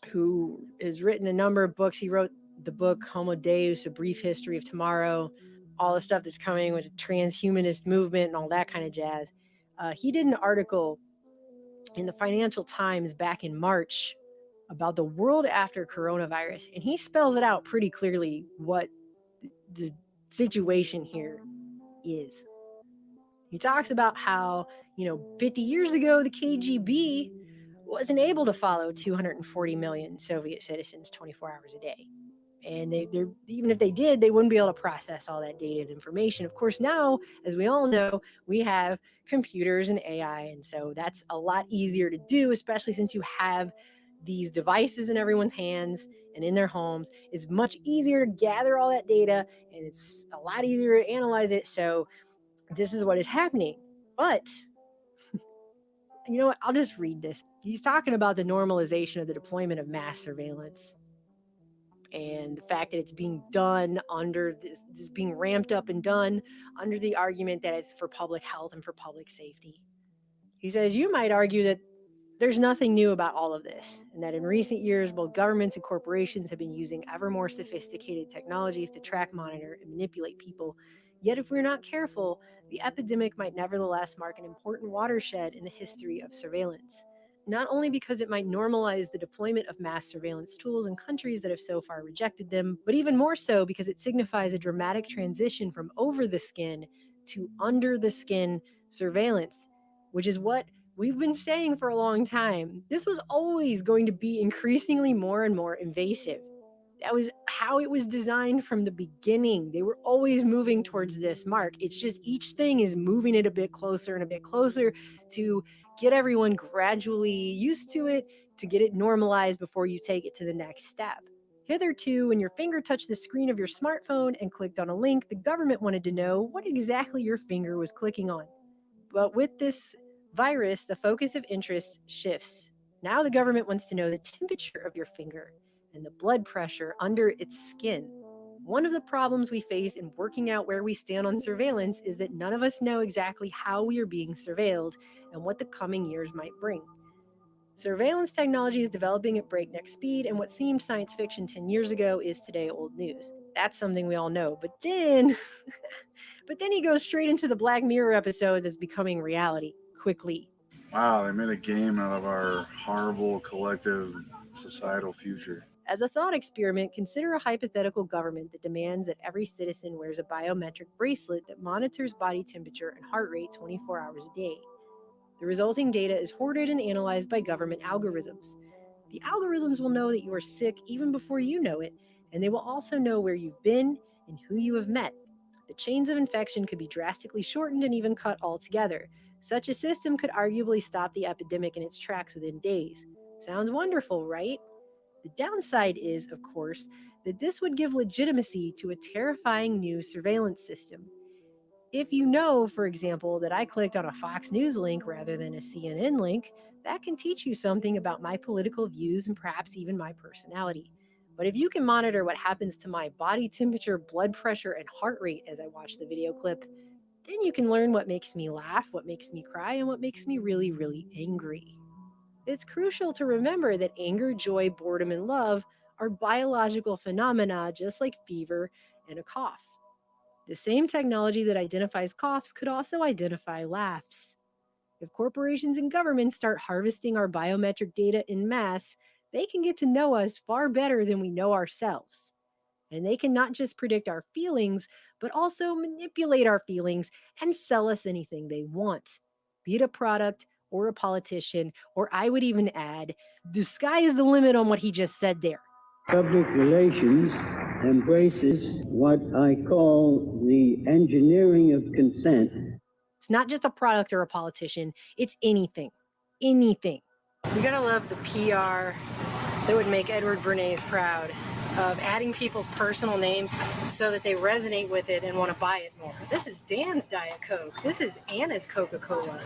who has written a number of books. He wrote the book Homo Deus, A Brief History of Tomorrow, all the stuff that's coming with the transhumanist movement and all that kind of jazz. He did an article in the Financial Times back in March about the world after coronavirus. And he spells it out pretty clearly what the situation here is. He talks about how, 50 years ago, the KGB wasn't able to follow 240 million Soviet citizens 24 hours a day. And they're even if they did, they wouldn't be able to process all that data and information. Of course, now, as we all know, we have computers and AI. And so that's a lot easier to do, especially since you have these devices in everyone's hands and in their homes. It's much easier to gather all that data and it's a lot easier to analyze it. So this is what is happening. But you know what? I'll just read this. He's talking about the normalization of the deployment of mass surveillance and the fact that it's being done under this being ramped up and done under the argument that it's for public health and for public safety. He says, you might argue that there's nothing new about all of this, and that in recent years, both governments and corporations have been using ever more sophisticated technologies to track, monitor, and manipulate people. Yet if we're not careful, the epidemic might nevertheless mark an important watershed in the history of surveillance. Not only because it might normalize the deployment of mass surveillance tools in countries that have so far rejected them, but even more so because it signifies a dramatic transition from over the skin to under the skin surveillance, which is what we've been saying for a long time. This was always going to be increasingly more and more invasive. That was how it was designed from the beginning. They were always moving towards this mark. It's just each thing is moving it a bit closer and a bit closer to get everyone gradually used to it, to get it normalized before you take it to the next step. Hitherto, when your finger touched the screen of your smartphone and clicked on a link, the government wanted to know what exactly your finger was clicking on. But with this virus, the focus of interest shifts. Now the government wants to know the temperature of your finger and the blood pressure under its skin. One of the problems we face in working out where we stand on surveillance is that none of us know exactly how we are being surveilled and what the coming years might bring. Surveillance technology is developing at breakneck speed, and what seemed science fiction 10 years ago is today old news. That's something we all know. But then he goes straight into the Black Mirror episode that's becoming reality quickly. Wow, they made a game out of our horrible collective societal future. As a thought experiment, consider a hypothetical government that demands that every citizen wears a biometric bracelet that monitors body temperature and heart rate 24 hours a day. The resulting data is hoarded and analyzed by government algorithms. The algorithms will know that you are sick even before you know it, and they will also know where you've been and who you have met. The chains of infection could be drastically shortened and even cut altogether. Such a system could arguably stop the epidemic in its tracks within days. Sounds wonderful, right? The downside is, of course, that this would give legitimacy to a terrifying new surveillance system. If you know, for example, that I clicked on a Fox News link rather than a CNN link, that can teach you something about my political views and perhaps even my personality. But if you can monitor what happens to my body temperature, blood pressure, and heart rate as I watch the video clip, then you can learn what makes me laugh, what makes me cry, and what makes me really, really angry. It's crucial to remember that anger, joy, boredom, and love are biological phenomena just like fever and a cough. The same technology that identifies coughs could also identify laughs. If corporations and governments start harvesting our biometric data en masse, they can get to know us far better than we know ourselves. And they can not just predict our feelings, but also manipulate our feelings and sell us anything they want, be it a product or a politician, or I would even add, the sky is the limit on what he just said there. Public relations embraces what I call the engineering of consent. It's not just a product or a politician, it's anything. Anything. You gotta love the PR that would make Edward Bernays proud of adding people's personal names so that they resonate with it and want to buy it more. This is Dan's Diet Coke. This is Anna's Coca-Cola.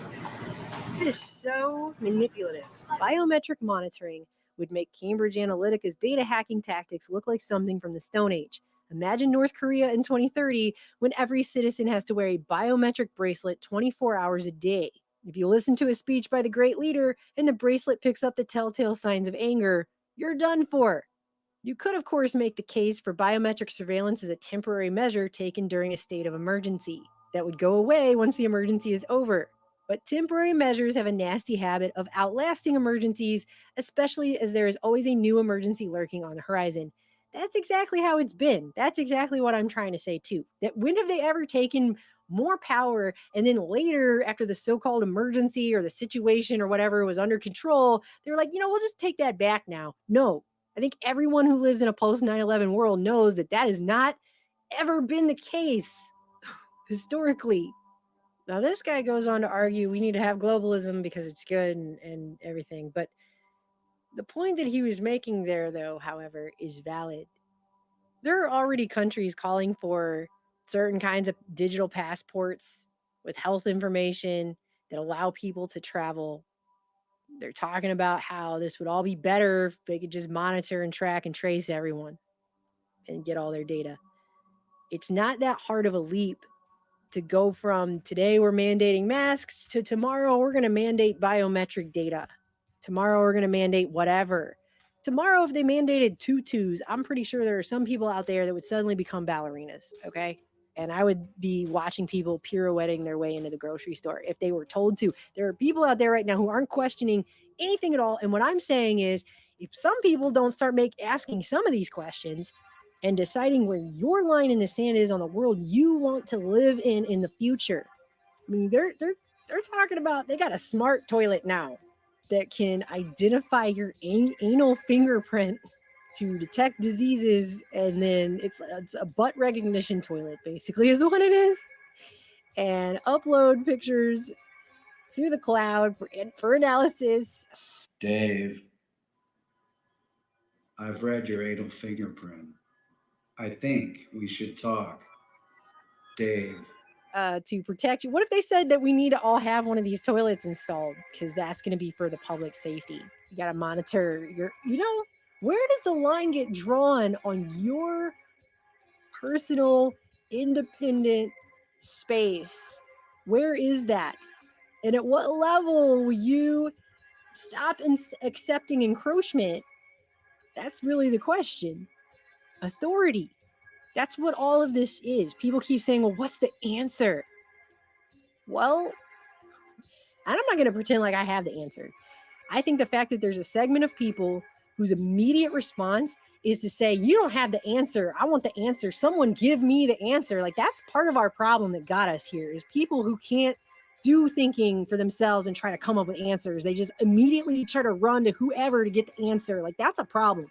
It is so manipulative. Biometric monitoring would make Cambridge Analytica's data hacking tactics look like something from the Stone Age. Imagine North Korea in 2030 when every citizen has to wear a biometric bracelet 24 hours a day. If you listen to a speech by the great leader and the bracelet picks up the telltale signs of anger, you're done for. You could, of course, make the case for biometric surveillance as a temporary measure taken during a state of emergency that would go away once the emergency is over. But temporary measures have a nasty habit of outlasting emergencies, especially as there is always a new emergency lurking on the horizon. That's exactly how it's been. That's exactly what I'm trying to say, too. That when have they ever taken more power and then later, after the so-called emergency or the situation or whatever was under control, they were like, we'll just take that back now. No, I think everyone who lives in a post 9/11 world knows that that has not ever been the case historically. Now, this guy goes on to argue we need to have globalism because it's good and everything. But the point that he was making there, though, however, is valid. There are already countries calling for certain kinds of digital passports with health information that allow people to travel. They're talking about how this would all be better if they could just monitor and track and trace everyone and get all their data. It's not that hard of a leap to go from today we're mandating masks to tomorrow we're going to mandate biometric data. Tomorrow we're going to mandate whatever. Tomorrow, if they mandated tutus, I'm pretty sure there are some people out there that would suddenly become ballerinas, okay? And I would be watching people pirouetting their way into the grocery store if they were told to. There are people out there right now who aren't questioning anything at all. And what I'm saying is, if some people don't start asking some of these questions and deciding where your line in the sand is on the world you want to live in the future. I mean, they're talking about, they got a smart toilet now that can identify your anal fingerprint to detect diseases, and then it's a butt recognition toilet, basically, is what it is, and upload pictures to the cloud for analysis. Dave, I've read your anal fingerprint. I think we should talk. Dave. To protect you. What if they said that we need to all have one of these toilets installed because that's going to be for the public safety? You got to monitor where does the line get drawn on your personal, independent space? Where is that? And at what level will you stop accepting encroachment? That's really the question. Authority. That's what all of this is. People keep saying, well, what's the answer? Well, I'm not going to pretend like I have the answer. I think the fact that there's a segment of people whose immediate response is to say, you don't have the answer. I want the answer. Someone give me the answer. Like, that's part of our problem that got us here, is people who can't do thinking for themselves and try to come up with answers. They just immediately try to run to whoever to get the answer. Like, that's a problem.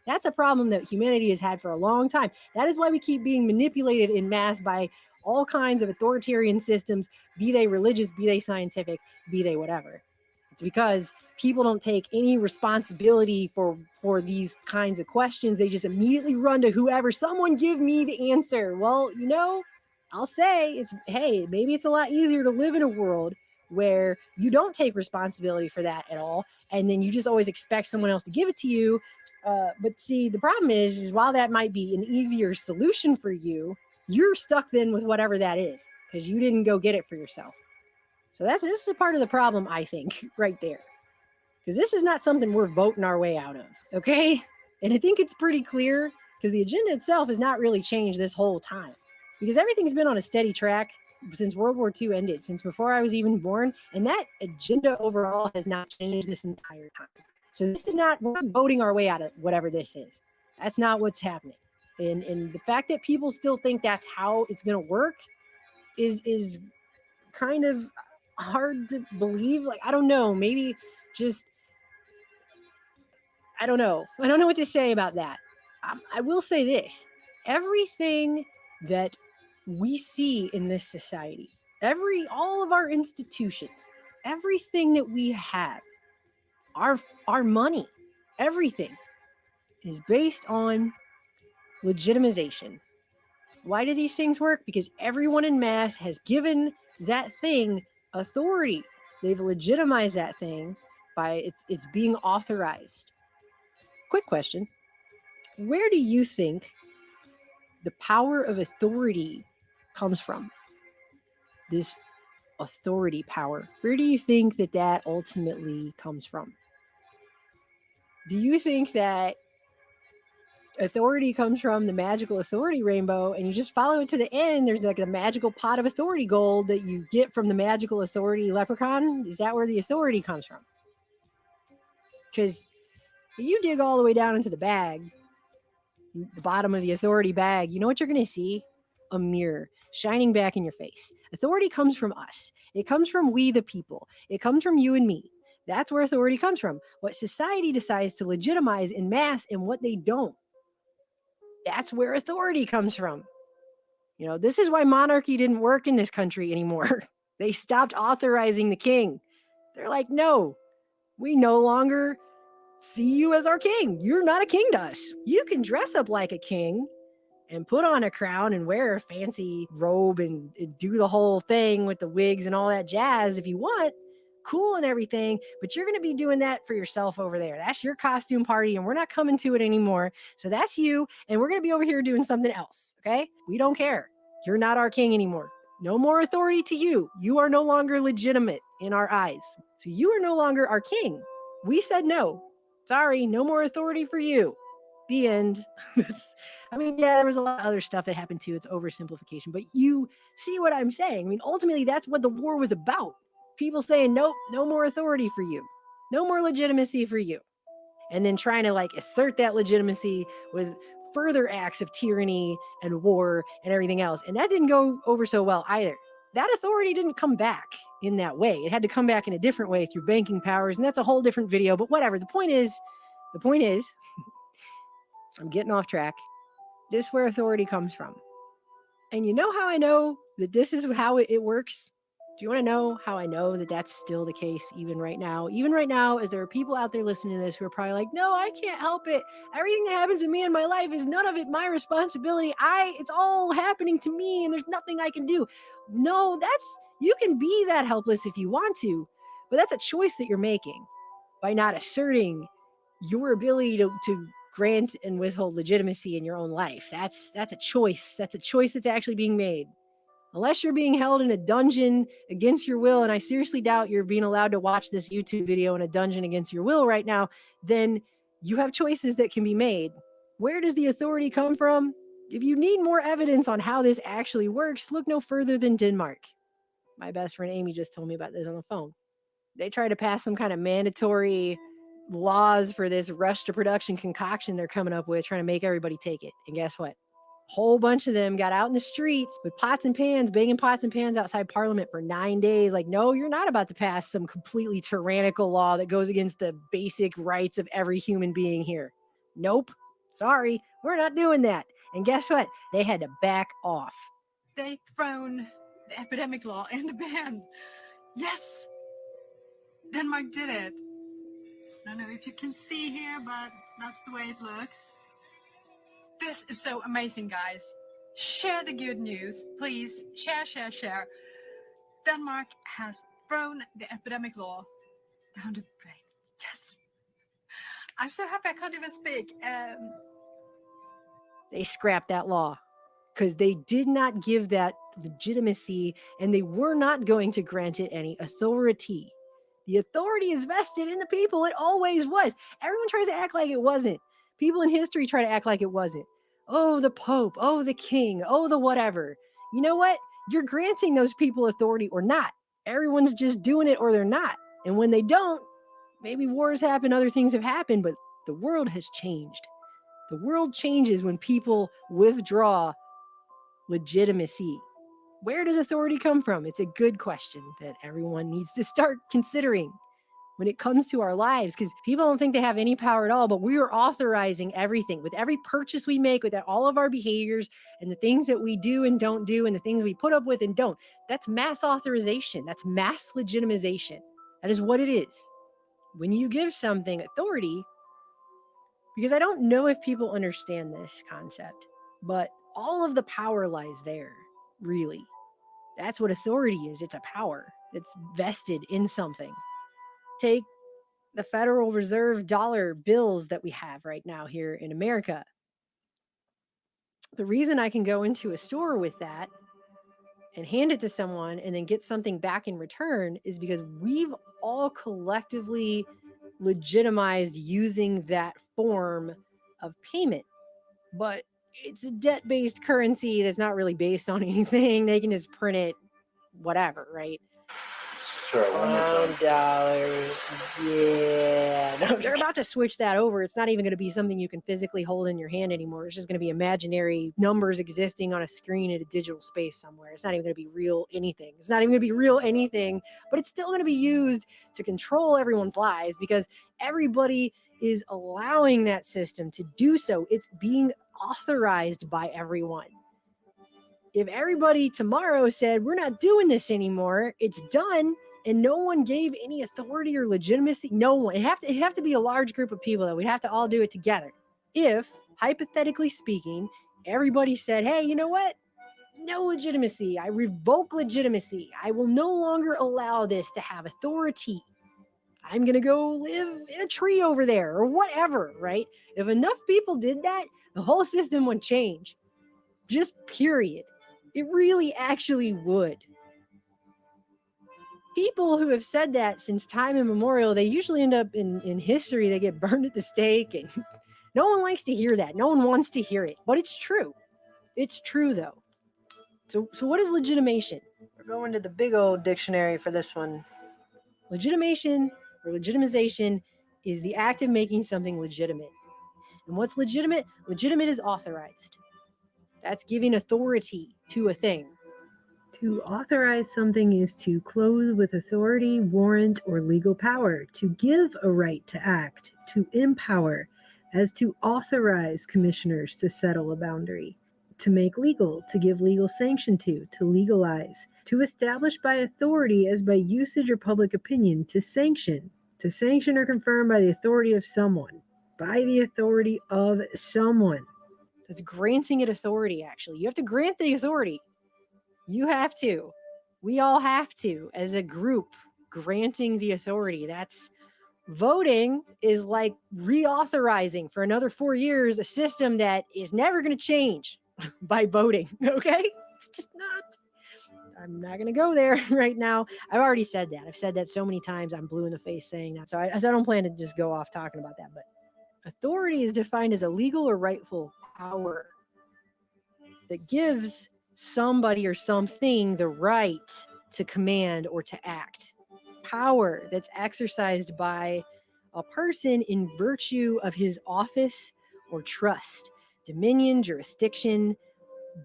That's a problem that humanity has had for a long time. That is why we keep being manipulated en masse by all kinds of authoritarian systems, be they religious, be they scientific, be they whatever. It's because people don't take any responsibility for these kinds of questions. They just immediately run to whoever. Someone give me the answer. Well, I'll say hey, maybe it's a lot easier to live in a world where you don't take responsibility for that at all, and then you just always expect someone else to give it to you. But see, the problem is while that might be an easier solution for you, you're stuck then with whatever that is because you didn't go get it for yourself. So this is a part of the problem, I think, right there. Because this is not something we're voting our way out of, okay? And I think it's pretty clear because the agenda itself has not really changed this whole time. Because everything's been on a steady track since World War II ended, since before I was even born. And that agenda overall has not changed this entire time. So this is not, we're not voting our way out of whatever this is. That's not what's happening. And the fact that people still think that's how it's going to work is kind of hard to believe. Like, I don't know, maybe just, I don't know what to say about that. I will say this: everything that we see in this society, all of our institutions, everything that we have, our money, everything is based on legitimization. Why do these things work? Because everyone in mass has given that thing authority. They've legitimized that thing by it's being authorized. Quick question. Where do you think the power of authority comes from? This authority power. Where do you think that ultimately comes from? Do you think that authority comes from the magical authority rainbow and you just follow it to the end? There's like a magical pot of authority gold that you get from the magical authority leprechaun. Is that where the authority comes from? Because you dig all the way down into the bag, the bottom of the authority bag, you know what you're going to see? A mirror shining back in your face. Authority comes from us. It comes from we the people. It comes from you and me. That's where authority comes from. What society decides to legitimize in mass and what they don't. That's where authority comes from. This is why monarchy didn't work in this country anymore. They stopped authorizing the king. They're like, no, we no longer see you as our king. You're not a king to us. You can dress up like a king and put on a crown and wear a fancy robe and do the whole thing with the wigs and all that jazz if you want. Cool and everything, but you're going to be doing that for yourself over there. That's your costume party, and we're not coming to it anymore. So that's you, and we're going to be over here doing something else, okay? We don't care. You're not our king anymore. No more authority to you. You are no longer legitimate in our eyes. So you are no longer our king. We said no. Sorry, no more authority for you. The end. There was a lot of other stuff that happened too. It's oversimplification, but you see what I'm saying. Ultimately, that's what the war was about. People saying, nope, no more authority for you. No more legitimacy for you. And then trying to assert that legitimacy with further acts of tyranny and war and everything else. And that didn't go over so well either. That authority didn't come back in that way. It had to come back in a different way through banking powers. And that's a whole different video, but whatever. The point is, I'm getting off track. This is where authority comes from. And you know how I know that this is how it works? Do you want to know how I know that that's still the case even right now? Even right now, as there are people out there listening to this who are probably like, no, I can't help it. Everything that happens to me in my life is none of it my responsibility. It's all happening to me and there's nothing I can do. No, you can be that helpless if you want to, but that's a choice that you're making by not asserting your ability to grant and withhold legitimacy in your own life. That's a choice. That's a choice that's actually being made. Unless you're being held in a dungeon against your will, and I seriously doubt you're being allowed to watch this YouTube video in a dungeon against your will right now, then you have choices that can be made. Where does the authority come from? If you need more evidence on how this actually works, look no further than Denmark. My best friend Amy just told me about this on the phone. They tried to pass some kind of mandatory laws for this rush to production concoction they're coming up with, trying to make everybody take it. And guess what? A whole bunch of them got out in the streets with pots and pans, banging pots and pans outside Parliament for 9 days. Like, no, you're not about to pass some completely tyrannical law that goes against the basic rights of every human being here. Nope. Sorry, we're not doing that. And guess what? They had to back off. They've thrown the epidemic law and the ban. Yes, Denmark did it. I don't know if you can see here, but that's the way it looks. This is so amazing, guys. Share the good news, please. Share, share, share. Denmark has thrown the epidemic law down the drain. Yes. I'm so happy I can't even speak. They scrapped that law because they did not give that legitimacy and they were not going to grant it any authority. The authority is vested in the people. It always was. Everyone tries to act like it wasn't. People in history try to act like it wasn't. Oh, the Pope. Oh, the King. Oh, the whatever. You know what? You're granting those people authority or not. Everyone's just doing it or they're not. And when they don't, maybe wars happen, other things have happened, but the world has changed. The world changes when people withdraw legitimacy. Where does authority come from? It's a good question that everyone needs to start considering when it comes to our lives, because people don't think they have any power at all, but we are authorizing everything with every purchase we make, with all of our behaviors and the things that we do and don't do and the things we put up with and don't. That's mass authorization. That's mass legitimization. That is what it is. When you give something authority, because I don't know if people understand this concept, but all of the power lies there, really. That's what authority is. It's a power. It's vested in something. Take the Federal Reserve dollar bills that we have right now here in America. The reason I can go into a store with that and hand it to someone and then get something back in return is because we've all collectively legitimized using that form of payment. But it's a debt-based currency that's not really based on anything. They can just print it, whatever, right? Sure, one more time. Dollars, yeah. No, they're about to switch that over. It's not even going to be something you can physically hold in your hand anymore. It's just going to be imaginary numbers existing on a screen in a digital space somewhere. It's not even going to be real anything. It's not even going to be real anything, but it's still going to be used to control everyone's lives because everybody is allowing that system to do so. It's being authorized by everyone. If everybody tomorrow said, we're not doing this anymore, it's done, and no one gave any authority or legitimacy, no one, it'd have to be a large group of people that we'd have to all do it together. If, hypothetically speaking, everybody said, hey, you know what? No legitimacy. I revoke legitimacy. I will no longer allow this to have authority. I'm going to go live in a tree over there or whatever, right? If enough people did that, the whole system would change. Just period. It really actually would. People who have said that since time immemorial, they usually end up in history. They get burned at the stake, and no one likes to hear that. No one wants to hear it, but it's true. It's true, though. So what is legitimation? We're going to the big old dictionary for this one. Legitimation or legitimization is the act of making something legitimate. And what's legitimate? Legitimate is authorized. That's giving authority to a thing. To authorize something is to clothe with authority, warrant, or legal power, to give a right to act, to empower, as to authorize commissioners to settle a boundary, to make legal, to give legal sanction to legalize, to establish by authority as by usage or public opinion, to sanction or confirm by the authority of someone, by the authority of someone. That's granting it authority, actually. You have to grant the authority. You have to. We all have to, as a group, granting the authority. That's voting is like reauthorizing for another 4 years a system that is never going to change by voting. Okay? It's just not. I'm not going to go there right now. I've already said that. I've said that so many times. I'm blue in the face saying that. So I don't plan to just go off talking about that. But authority is defined as a legal or rightful power that gives somebody or something the right to command or to act. Power that's exercised by a person in virtue of his office or trust, dominion, jurisdiction,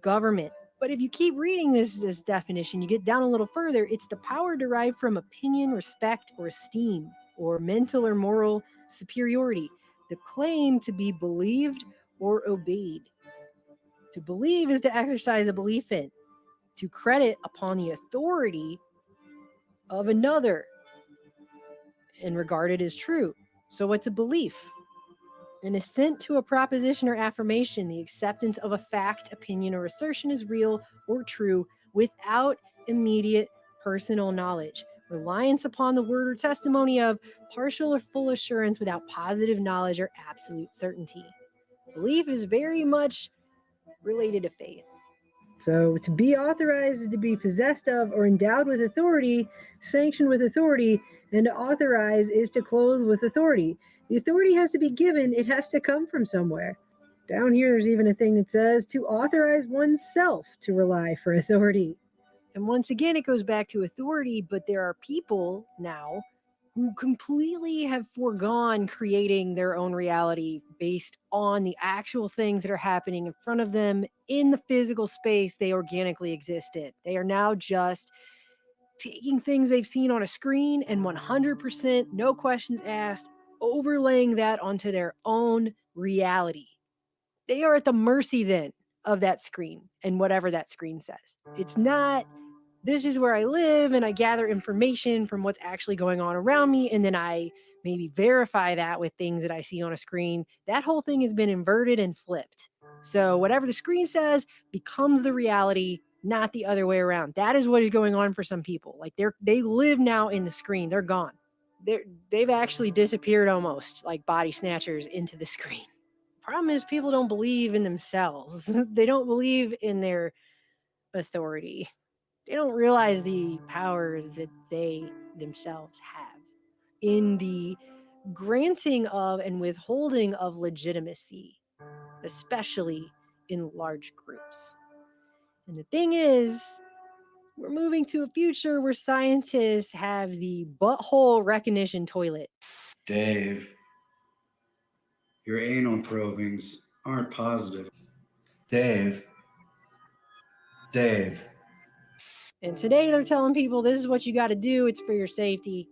government. But if you keep reading this definition, you get down a little further, it's the power derived from opinion, respect, or esteem, or mental or moral superiority, the claim to be believed or obeyed. To believe is to exercise a belief in. to credit upon the authority of another and regard it as true. So it's a belief, an assent to a proposition or affirmation, the acceptance of a fact, opinion, or assertion as real or true without immediate personal knowledge. Reliance upon the word or testimony of partial or full assurance without positive knowledge or absolute certainty. Belief is very much related to faith. So to be authorized is to be possessed of or endowed with authority, sanctioned with authority, and to authorize is to clothe with authority. The authority has to be given, it has to come from somewhere. Down here, there's even a thing that says to authorize oneself to rely for authority. And once again, it goes back to authority, but there are people now who completely have foregone creating their own reality based on the actual things that are happening in front of them in the physical space they organically exist in. They are now just taking things they've seen on a screen and 100%, no questions asked, overlaying that onto their own reality. They are at the mercy then of that screen and whatever that screen says. It's not, this is where I live and I gather information from what's actually going on around me, and then I maybe verify that with things that I see on a screen. That whole thing has been inverted and flipped. So whatever the screen says becomes the reality, not the other way around. That is what is going on for some people. Like they live now in the screen. They're gone. They've actually disappeared almost like body snatchers into the screen. Problem is people don't believe in themselves. They don't believe in their authority. They don't realize the power that they themselves have in the granting of and withholding of legitimacy, especially in large groups. And the thing is, we're moving to a future where scientists have the butthole recognition toilet. Dave, your anal probings aren't positive. Dave. And today they're telling people this is what you got to do, it's for your safety.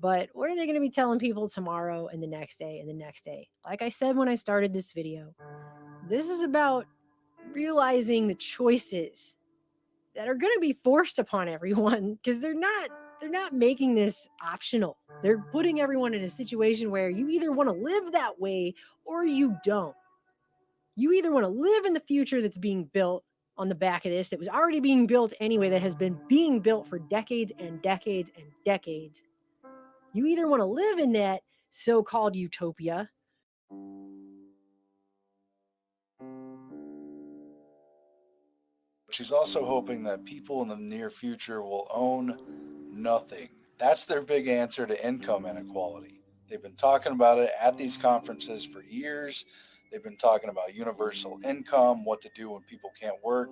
But what are they going to be telling people tomorrow and the next day and the next day? Like I said when I started this video, this is about realizing the choices that are going to be forced upon everyone because they're not making this optional. They're putting everyone in a situation where you either want to live that way or you don't. You either want to live in the future that's being built on the back of this, that was already being built anyway, that has been being built for decades and decades and decades. You either want to live in that so-called utopia. She's also hoping that people in the near future will own nothing. That's their big answer to income inequality. They've been talking about it at these conferences for years. They've been talking about universal income, what to do when people can't work.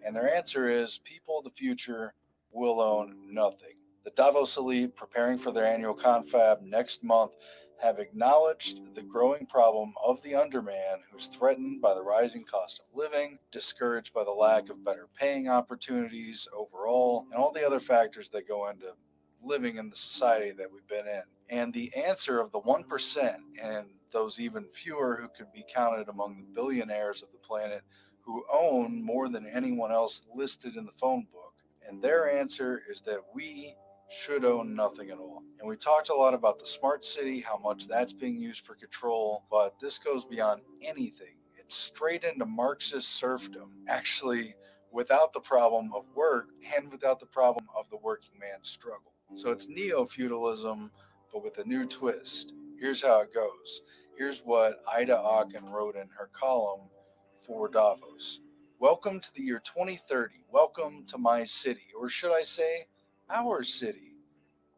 And their answer is people of the future will own nothing. The Davos elite, preparing for their annual confab next month, have acknowledged the growing problem of the underman who's threatened by the rising cost of living, discouraged by the lack of better paying opportunities overall, and all the other factors that go into living in the society that we've been in. And the answer of the 1% and those even fewer who could be counted among the billionaires of the planet who own more than anyone else listed in the phone book. And their answer is that we should own nothing at all. And we talked a lot about the smart city, how much that's being used for control, but this goes beyond anything. It's straight into Marxist serfdom, actually without the problem of work and without the problem of the working man's struggle. So it's neo-feudalism, but with a new twist. Here's how it goes. Here's what Ida Aachen wrote in her column for Davos. Welcome to the year 2030. Welcome to my city, or should I say, our city.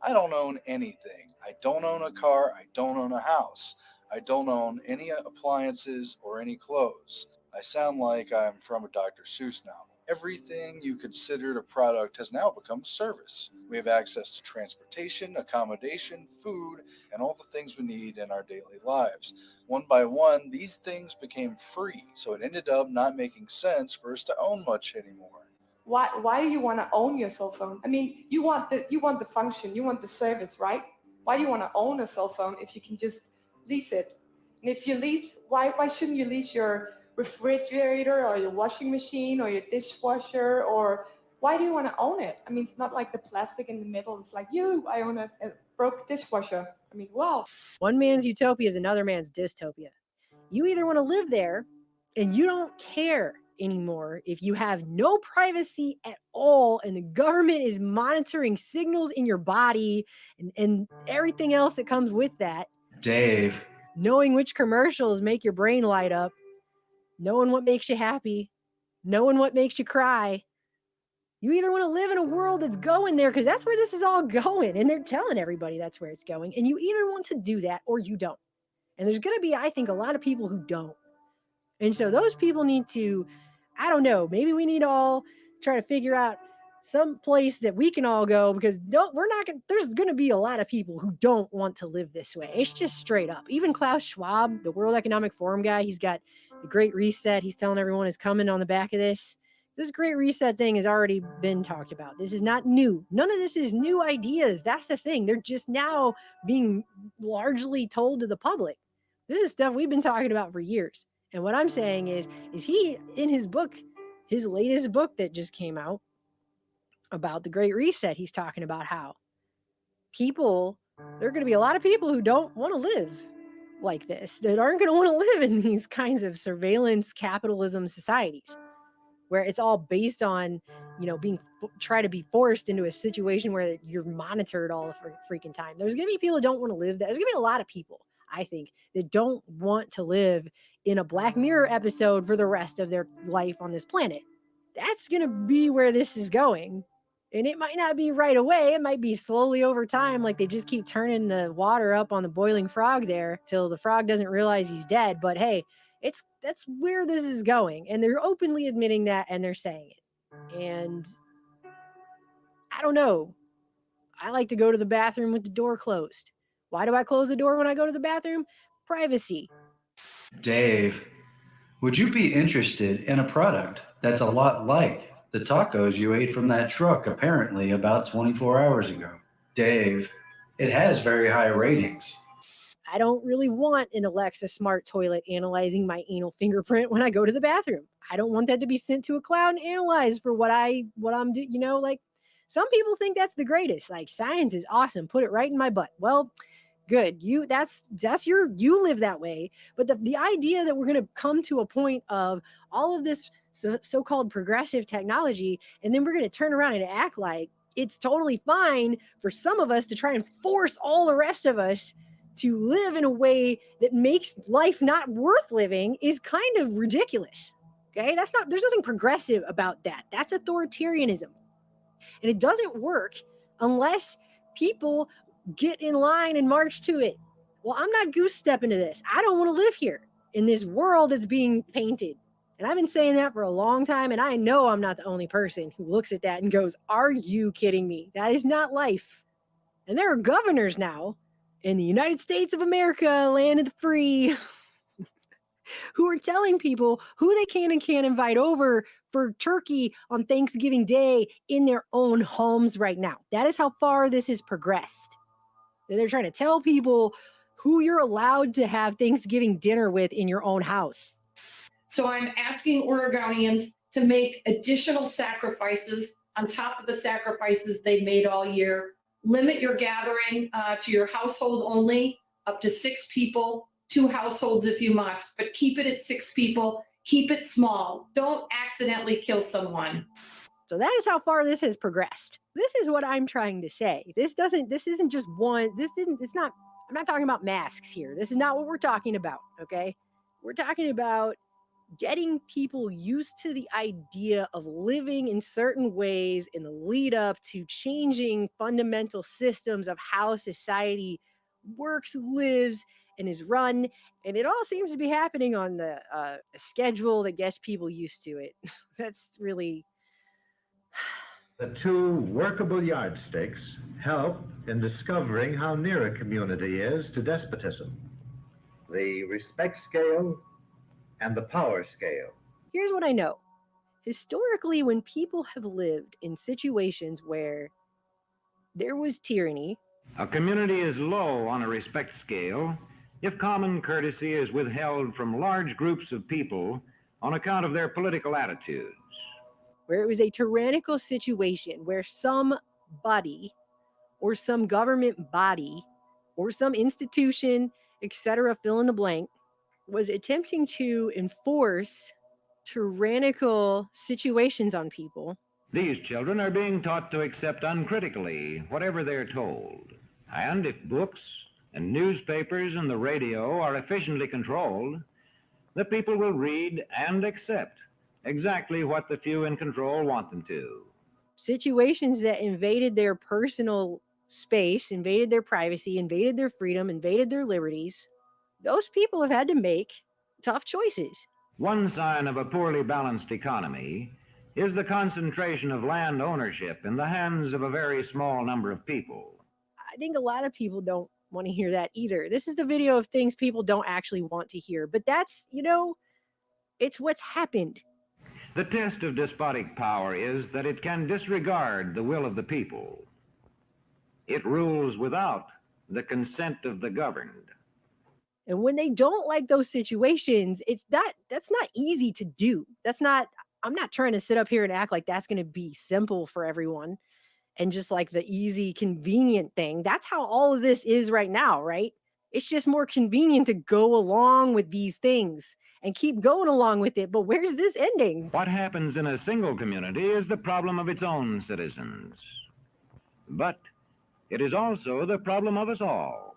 I don't own anything. I don't own a car. I don't own a house. I don't own any appliances or any clothes. I sound like I'm from a Dr. Seuss novel. Everything you considered a product has now become a service. We have access to transportation, accommodation, food, and all the things we need in our daily lives. One by one, these things became free, so it ended up not making sense for us to own much anymore. Why do you want to own your cell phone? I mean, you want the function, you want the service, right? Why do you want to own a cell phone if you can just lease it? And if you lease, why shouldn't you lease your refrigerator or your washing machine or your dishwasher or Why do you want to own it? I mean, it's not like the plastic in the middle. It's like, I own a broke dishwasher. I mean, wow. One man's utopia is another man's dystopia. You either want to live there and you don't care anymore if you have no privacy at all and the government is monitoring signals in your body and everything else that comes with that. Dave. Knowing which commercials make your brain light up, knowing what makes you happy, knowing what makes you cry. You either want to live in a world that's going there, because that's where this is all going, and they're telling everybody that's where it's going, and you either want to do that or you don't. And there's going to be, I think, a lot of people who don't. And so those people need to, I don't know, maybe we need to all try to figure out some place that we can all go, because there's going to be a lot of people who don't want to live this way. It's just straight up. Even Klaus Schwab, the World Economic Forum guy, he's got the Great Reset. He's telling everyone is coming on the back of this. This Great Reset thing has already been talked about. This is not new. None of this is new ideas. That's the thing. They're just now being largely told to the public. This is stuff we've been talking about for years. And what I'm saying is he, in his book, his latest book that just came out about the Great Reset, he's talking about how there are going to be a lot of people who don't want to live like this, that aren't going to want to live in these kinds of surveillance capitalism societies, where it's all based on, try to be forced into a situation where you're monitored all the freaking time. There's going to be people that don't want to live that. There's going to be a lot of people, I think, that don't want to live in a Black Mirror episode for the rest of their life on this planet. That's going to be where this is going. And it might not be right away. It might be slowly over time. Like they just keep turning the water up on the boiling frog there till the frog doesn't realize he's dead. But hey, that's where this is going. And they're openly admitting that, and they're saying it. And I don't know. I like to go to the bathroom with the door closed. Why do I close the door when I go to the bathroom? Privacy. Dave, would you be interested in a product that's a lot like the tacos you ate from that truck apparently about 24 hours ago? Dave, it has very high ratings. I don't really want an Alexa smart toilet analyzing my anal fingerprint when I go to the bathroom. I don't want that to be sent to a cloud and analyzed for what I'm doing. Like some people think that's the greatest. Like science is awesome. Put it right in my butt. Well, good. You live that way. But the idea that we're going to come to a point of all of this so-called progressive technology, and then we're going to turn around and act like it's totally fine for some of us to try and force all the rest of us to live in a way that makes life not worth living is kind of ridiculous. Okay? There's nothing progressive about that. That's authoritarianism. And it doesn't work unless people get in line and march to it. Well, I'm not goose stepping to this. I don't want to live here in this world that's being painted. And I've been saying that for a long time. And I know I'm not the only person who looks at that and goes, are you kidding me? That is not life. And there are governors now in the United States of America, land of the free, who are telling people who they can and can't invite over for turkey on Thanksgiving Day in their own homes right now. That is how far this has progressed. They're trying to tell people who you're allowed to have Thanksgiving dinner with in your own house. So I'm asking Oregonians to make additional sacrifices on top of the sacrifices they've made all year. Limit your gathering to your household only, up to 6 people, 2 households if you must, but keep it at 6 people. Keep it small. Don't accidentally kill someone. So that is how far this has progressed. This is what I'm trying to say. It's not, I'm not talking about masks here. This is not what we're talking about, okay? We're talking about getting people used to the idea of living in certain ways in the lead up to changing fundamental systems of how society works, lives, and is run. And it all seems to be happening on the schedule that gets people used to it. That's really... The 2 workable yardsticks help in discovering how near a community is to despotism. The respect scale and the power scale. Here's what I know. Historically, when people have lived in situations where there was tyranny, A community is low on a respect scale if common courtesy is withheld from large groups of people on account of their political attitudes. where it was a tyrannical situation where somebody or some government body or some institution, etc., fill in the blank, was attempting to enforce tyrannical situations on people. These children are being taught to accept uncritically whatever they're told. And if books and newspapers and the radio are efficiently controlled, the people will read and accept exactly what the few in control want them to. Situations that invaded their personal space, invaded their privacy, invaded their freedom, invaded their liberties. Those people have had to make tough choices. One sign of a poorly balanced economy is the concentration of land ownership in the hands of a very small number of people. I think a lot of people don't want to hear that either. This is the video of things people don't actually want to hear, but that's, it's what's happened. The test of despotic power is that it can disregard the will of the people. It rules without the consent of the governed. And when they don't like those situations, that's not easy to do. I'm not trying to sit up here and act like that's going to be simple for everyone and just like the easy, convenient thing. That's how all of this is right now, right? It's just more convenient to go along with these things and keep going along with it. But where's this ending? What happens in a single community is the problem of its own citizens. But it is also the problem of us all.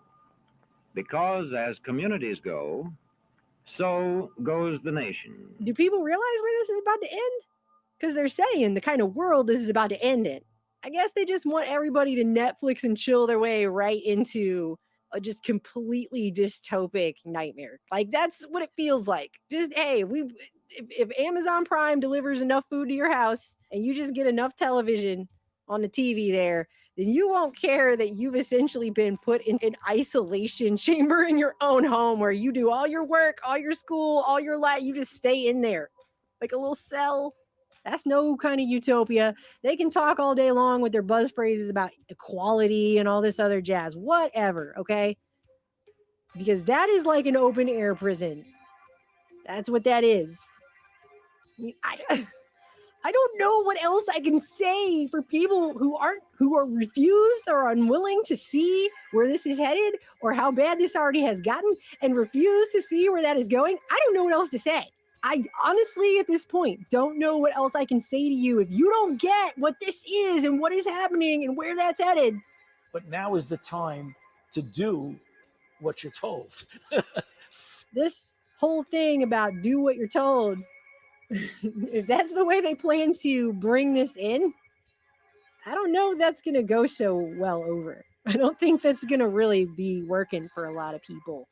Because as communities go, so goes the nation. Do people realize where this is about to end? Because they're saying the kind of world this is about to end in. I guess they just want everybody to Netflix and chill their way right into a just completely dystopic nightmare. Like, that's what it feels like. Just, hey, if Amazon Prime delivers enough food to your house and you just get enough television on the TV there, then you won't care that you've essentially been put in an isolation chamber in your own home where you do all your work, all your school, all your life. You just stay in there like a little cell. That's no kind of utopia. They can talk all day long with their buzz phrases about equality and all this other jazz. Whatever, okay? Because that is like an open air prison. That's what that is. I mean, I don't know what else I can say for people who are refused or unwilling to see where this is headed or how bad this already has gotten and refuse to see where that is going. I don't know what else to say. I honestly, at this point, don't know what else I can say to you if you don't get what this is and what is happening and where that's headed. But now is the time to do what you're told. This whole thing about do what you're told, if that's the way they plan to bring this in, I don't know if that's going to go so well over. I don't think that's going to really be working for a lot of people.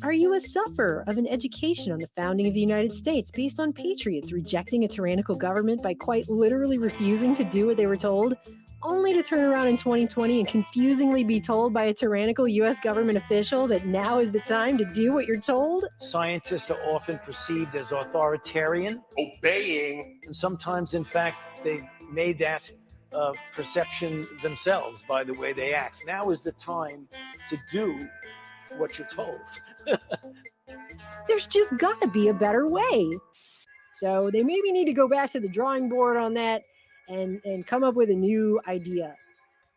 Are you a sufferer of an education on the founding of the United States based on patriots rejecting a tyrannical government by quite literally refusing to do what they were told, only to turn around in 2020 and confusingly be told by a tyrannical U.S. government official that now is the time to do what you're told? Scientists are often perceived as authoritarian. Obeying. And sometimes, in fact, they've made that perception themselves by the way they act. Now is the time to do what you're told. There's just got to be a better way. So they maybe need to go back to the drawing board on that and come up with a new idea.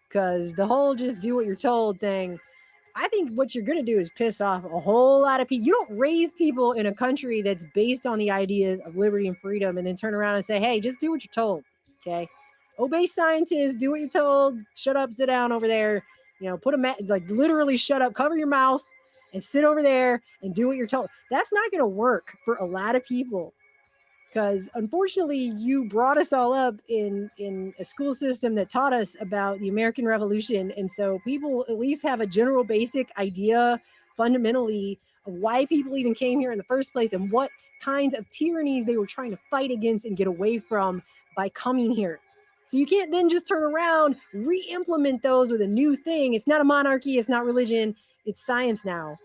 Because the whole just do what you're told thing, I think what you're going to do is piss off a whole lot of people. You don't raise people in a country that's based on the ideas of liberty and freedom and then turn around and say, hey, just do what you're told. Okay? Obey scientists, do what you're told, shut up, sit down over there. Put like literally shut up, cover your mouth and sit over there and do what you're told. That's not going to work for a lot of people because unfortunately you brought us all up in a school system that taught us about the American Revolution. And so people at least have a general basic idea fundamentally of why people even came here in the first place and what kinds of tyrannies they were trying to fight against and get away from by coming here. So you can't then just turn around, re-implement those with a new thing. It's not a monarchy. It's not religion. It's science now.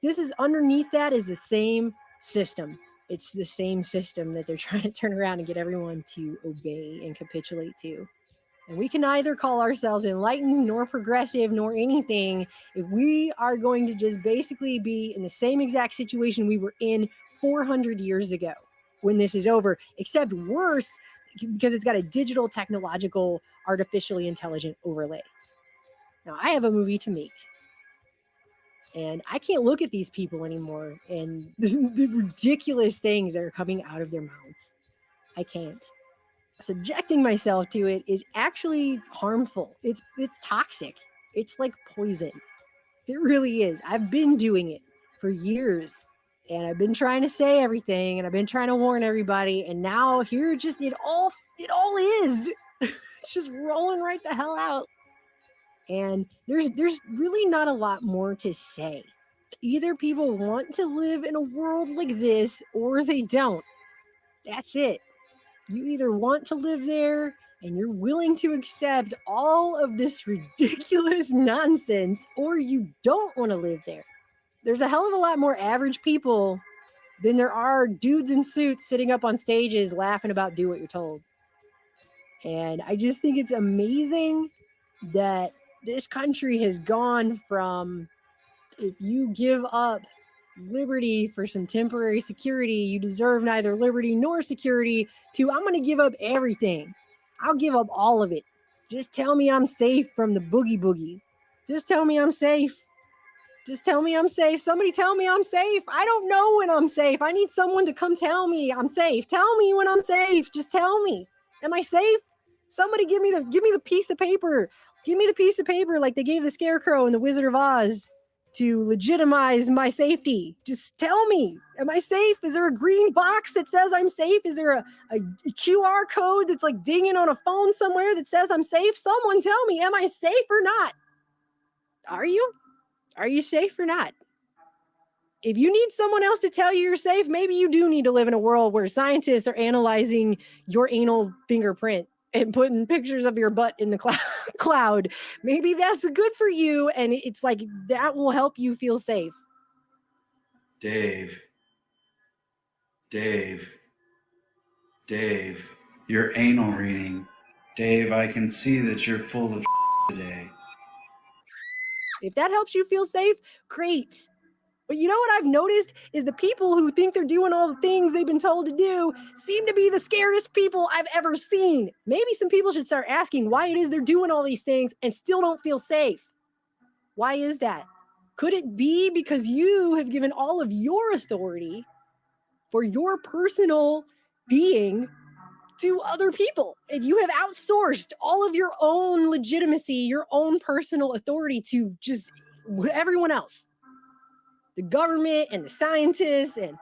This is underneath that is the same system. It's the same system that they're trying to turn around and get everyone to obey and capitulate to. And we can neither call ourselves enlightened nor progressive nor anything if we are going to just basically be in the same exact situation we were in 400 years ago when this is over, except worse, because it's got a digital, technological, artificially intelligent overlay. Now, I have a movie to make. And I can't look at these people anymore and the ridiculous things that are coming out of their mouths. I can't. Subjecting myself to it is actually harmful. It's toxic. It's like poison. It really is. I've been doing it for years. And I've been trying to say everything and I've been trying to warn everybody. And now here just it all is. It's just rolling right the hell out. And there's really not a lot more to say. Either people want to live in a world like this or they don't. That's it. You either want to live there and you're willing to accept all of this ridiculous nonsense, or you don't want to live there. There's a hell of a lot more average people than there are dudes in suits sitting up on stages laughing about do what you're told. And I just think it's amazing that this country has gone from, if you give up liberty for some temporary security, you deserve neither liberty nor security, to I'm going to give up everything. I'll give up all of it. Just tell me I'm safe from the boogie boogie. Just tell me I'm safe. Just tell me I'm safe. Somebody tell me I'm safe. I don't know when I'm safe. I need someone to come tell me I'm safe. Tell me when I'm safe. Just tell me. Am I safe? Somebody give me the piece of paper. Give me the piece of paper like they gave the Scarecrow in The Wizard of Oz to legitimize my safety. Just tell me, am I safe? Is there a green box that says I'm safe? Is there a QR code that's like dinging on a phone somewhere that says I'm safe? Someone tell me, am I safe or not? Are you? Are you safe or not? If you need someone else to tell you you're safe, maybe you do need to live in a world where scientists are analyzing your anal fingerprint and putting pictures of your butt in the cloud. Maybe that's good for you. And it's like, that will help you feel safe. Dave, your anal reading. Dave, I can see that you're full of today. If that helps you feel safe, great. But you know what I've noticed is the people who think they're doing all the things they've been told to do seem to be the scaredest people I've ever seen. Maybe some people should start asking why it is they're doing all these things and still don't feel safe. Why is that? Could it be because you have given all of your authority for your personal being to other people? And you have outsourced all of your own legitimacy, your own personal authority to just everyone else. The government and the scientists and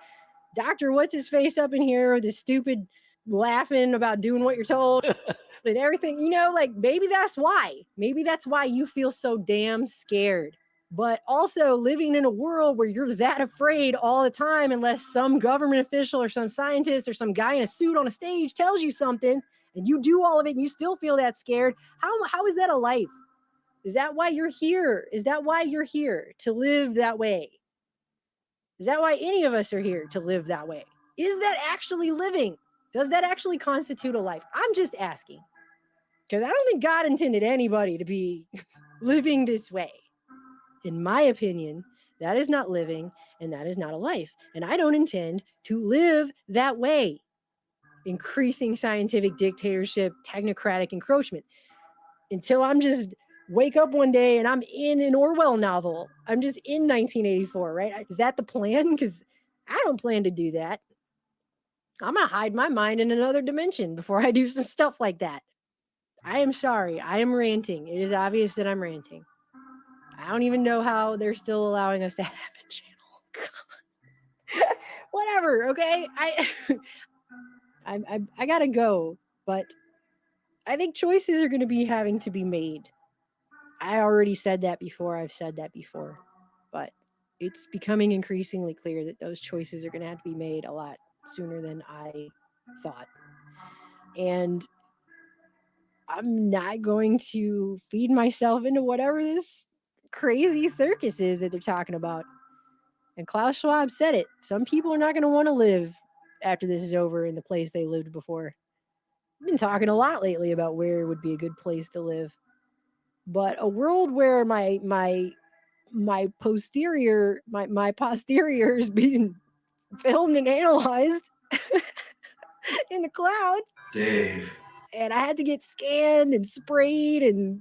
Dr. What's his face up in here, this stupid laughing about doing what you're told and everything, like maybe that's why. Maybe that's why you feel so damn scared. But also living in a world where you're that afraid all the time, unless some government official or some scientist or some guy in a suit on a stage tells you something and you do all of it and you still feel that scared. How is that a life? Is that why you're here? Is that why you're here, to live that way? Is that why any of us are here, to live that way? Is that actually living? Does that actually constitute a life? I'm just asking. Because I don't think God intended anybody to be living this way. In my opinion, that is not living and that is not a life. And I don't intend to live that way. Increasing scientific dictatorship, technocratic encroachment. Until I'm just wake up one day and I'm in an Orwell novel. I'm just in 1984, right? Is that the plan? Because I don't plan to do that. I'm going to hide my mind in another dimension before I do some stuff like that. I am sorry. I am ranting. It is obvious that I'm ranting. I don't even know how they're still allowing us to have a channel. Whatever, okay? I got to go, but I think choices are going to be having to be made. I already said that before. I've said that before. But it's becoming increasingly clear that those choices are going to have to be made a lot sooner than I thought. And I'm not going to feed myself into whatever this crazy circus is that they're talking about. And Klaus Schwab said it. Some people are not going to want to live after this is over in the place they lived before. I've been talking a lot lately about where would be a good place to live. But a world where my posterior is being filmed and analyzed in the cloud, Dave. And I had to get scanned and sprayed and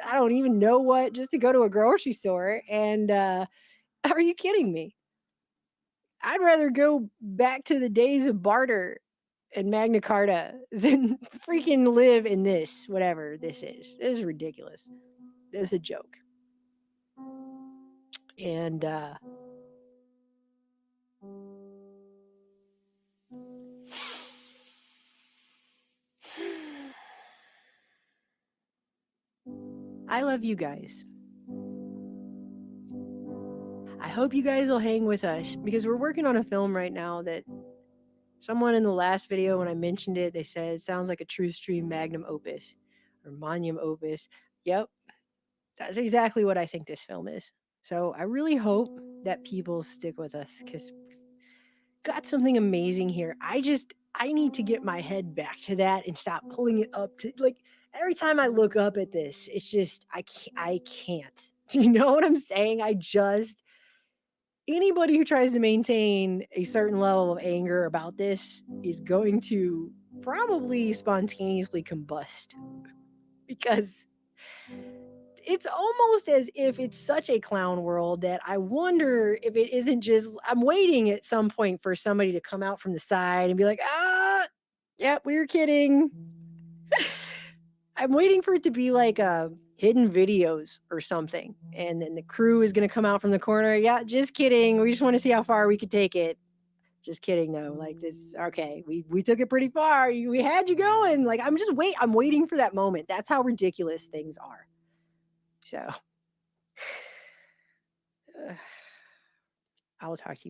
I don't even know what just to go to a grocery store. And are you kidding me? I'd rather go back to the days of barter and Magna Carta than freaking live in this, whatever this is. This is ridiculous. This is a joke. And I love you guys. I hope you guys will hang with us because we're working on a film right now that someone in the last video, when I mentioned it, they said it sounds like a true stream magnum opus or monument opus. Yep, that's exactly what I think this film is. So I really hope that people stick with us because we've got something amazing here. I need to get my head back to that and stop pulling it up to like every time I look up at this, it's just I can't. Do you know what I'm saying? Anybody who tries to maintain a certain level of anger about this is going to probably spontaneously combust because it's almost as if it's such a clown world that I wonder if it isn't just, I'm waiting at some point for somebody to come out from the side and be like, yep, we were kidding. I'm waiting for it to be like hidden videos or something. And then the crew is going to come out from the corner. Yeah, just kidding. We just want to see how far we could take it. Just kidding though. Like this, okay, we took it pretty far. We had you going. Like I'm waiting for that moment. That's how ridiculous things are. So I will talk to you guys.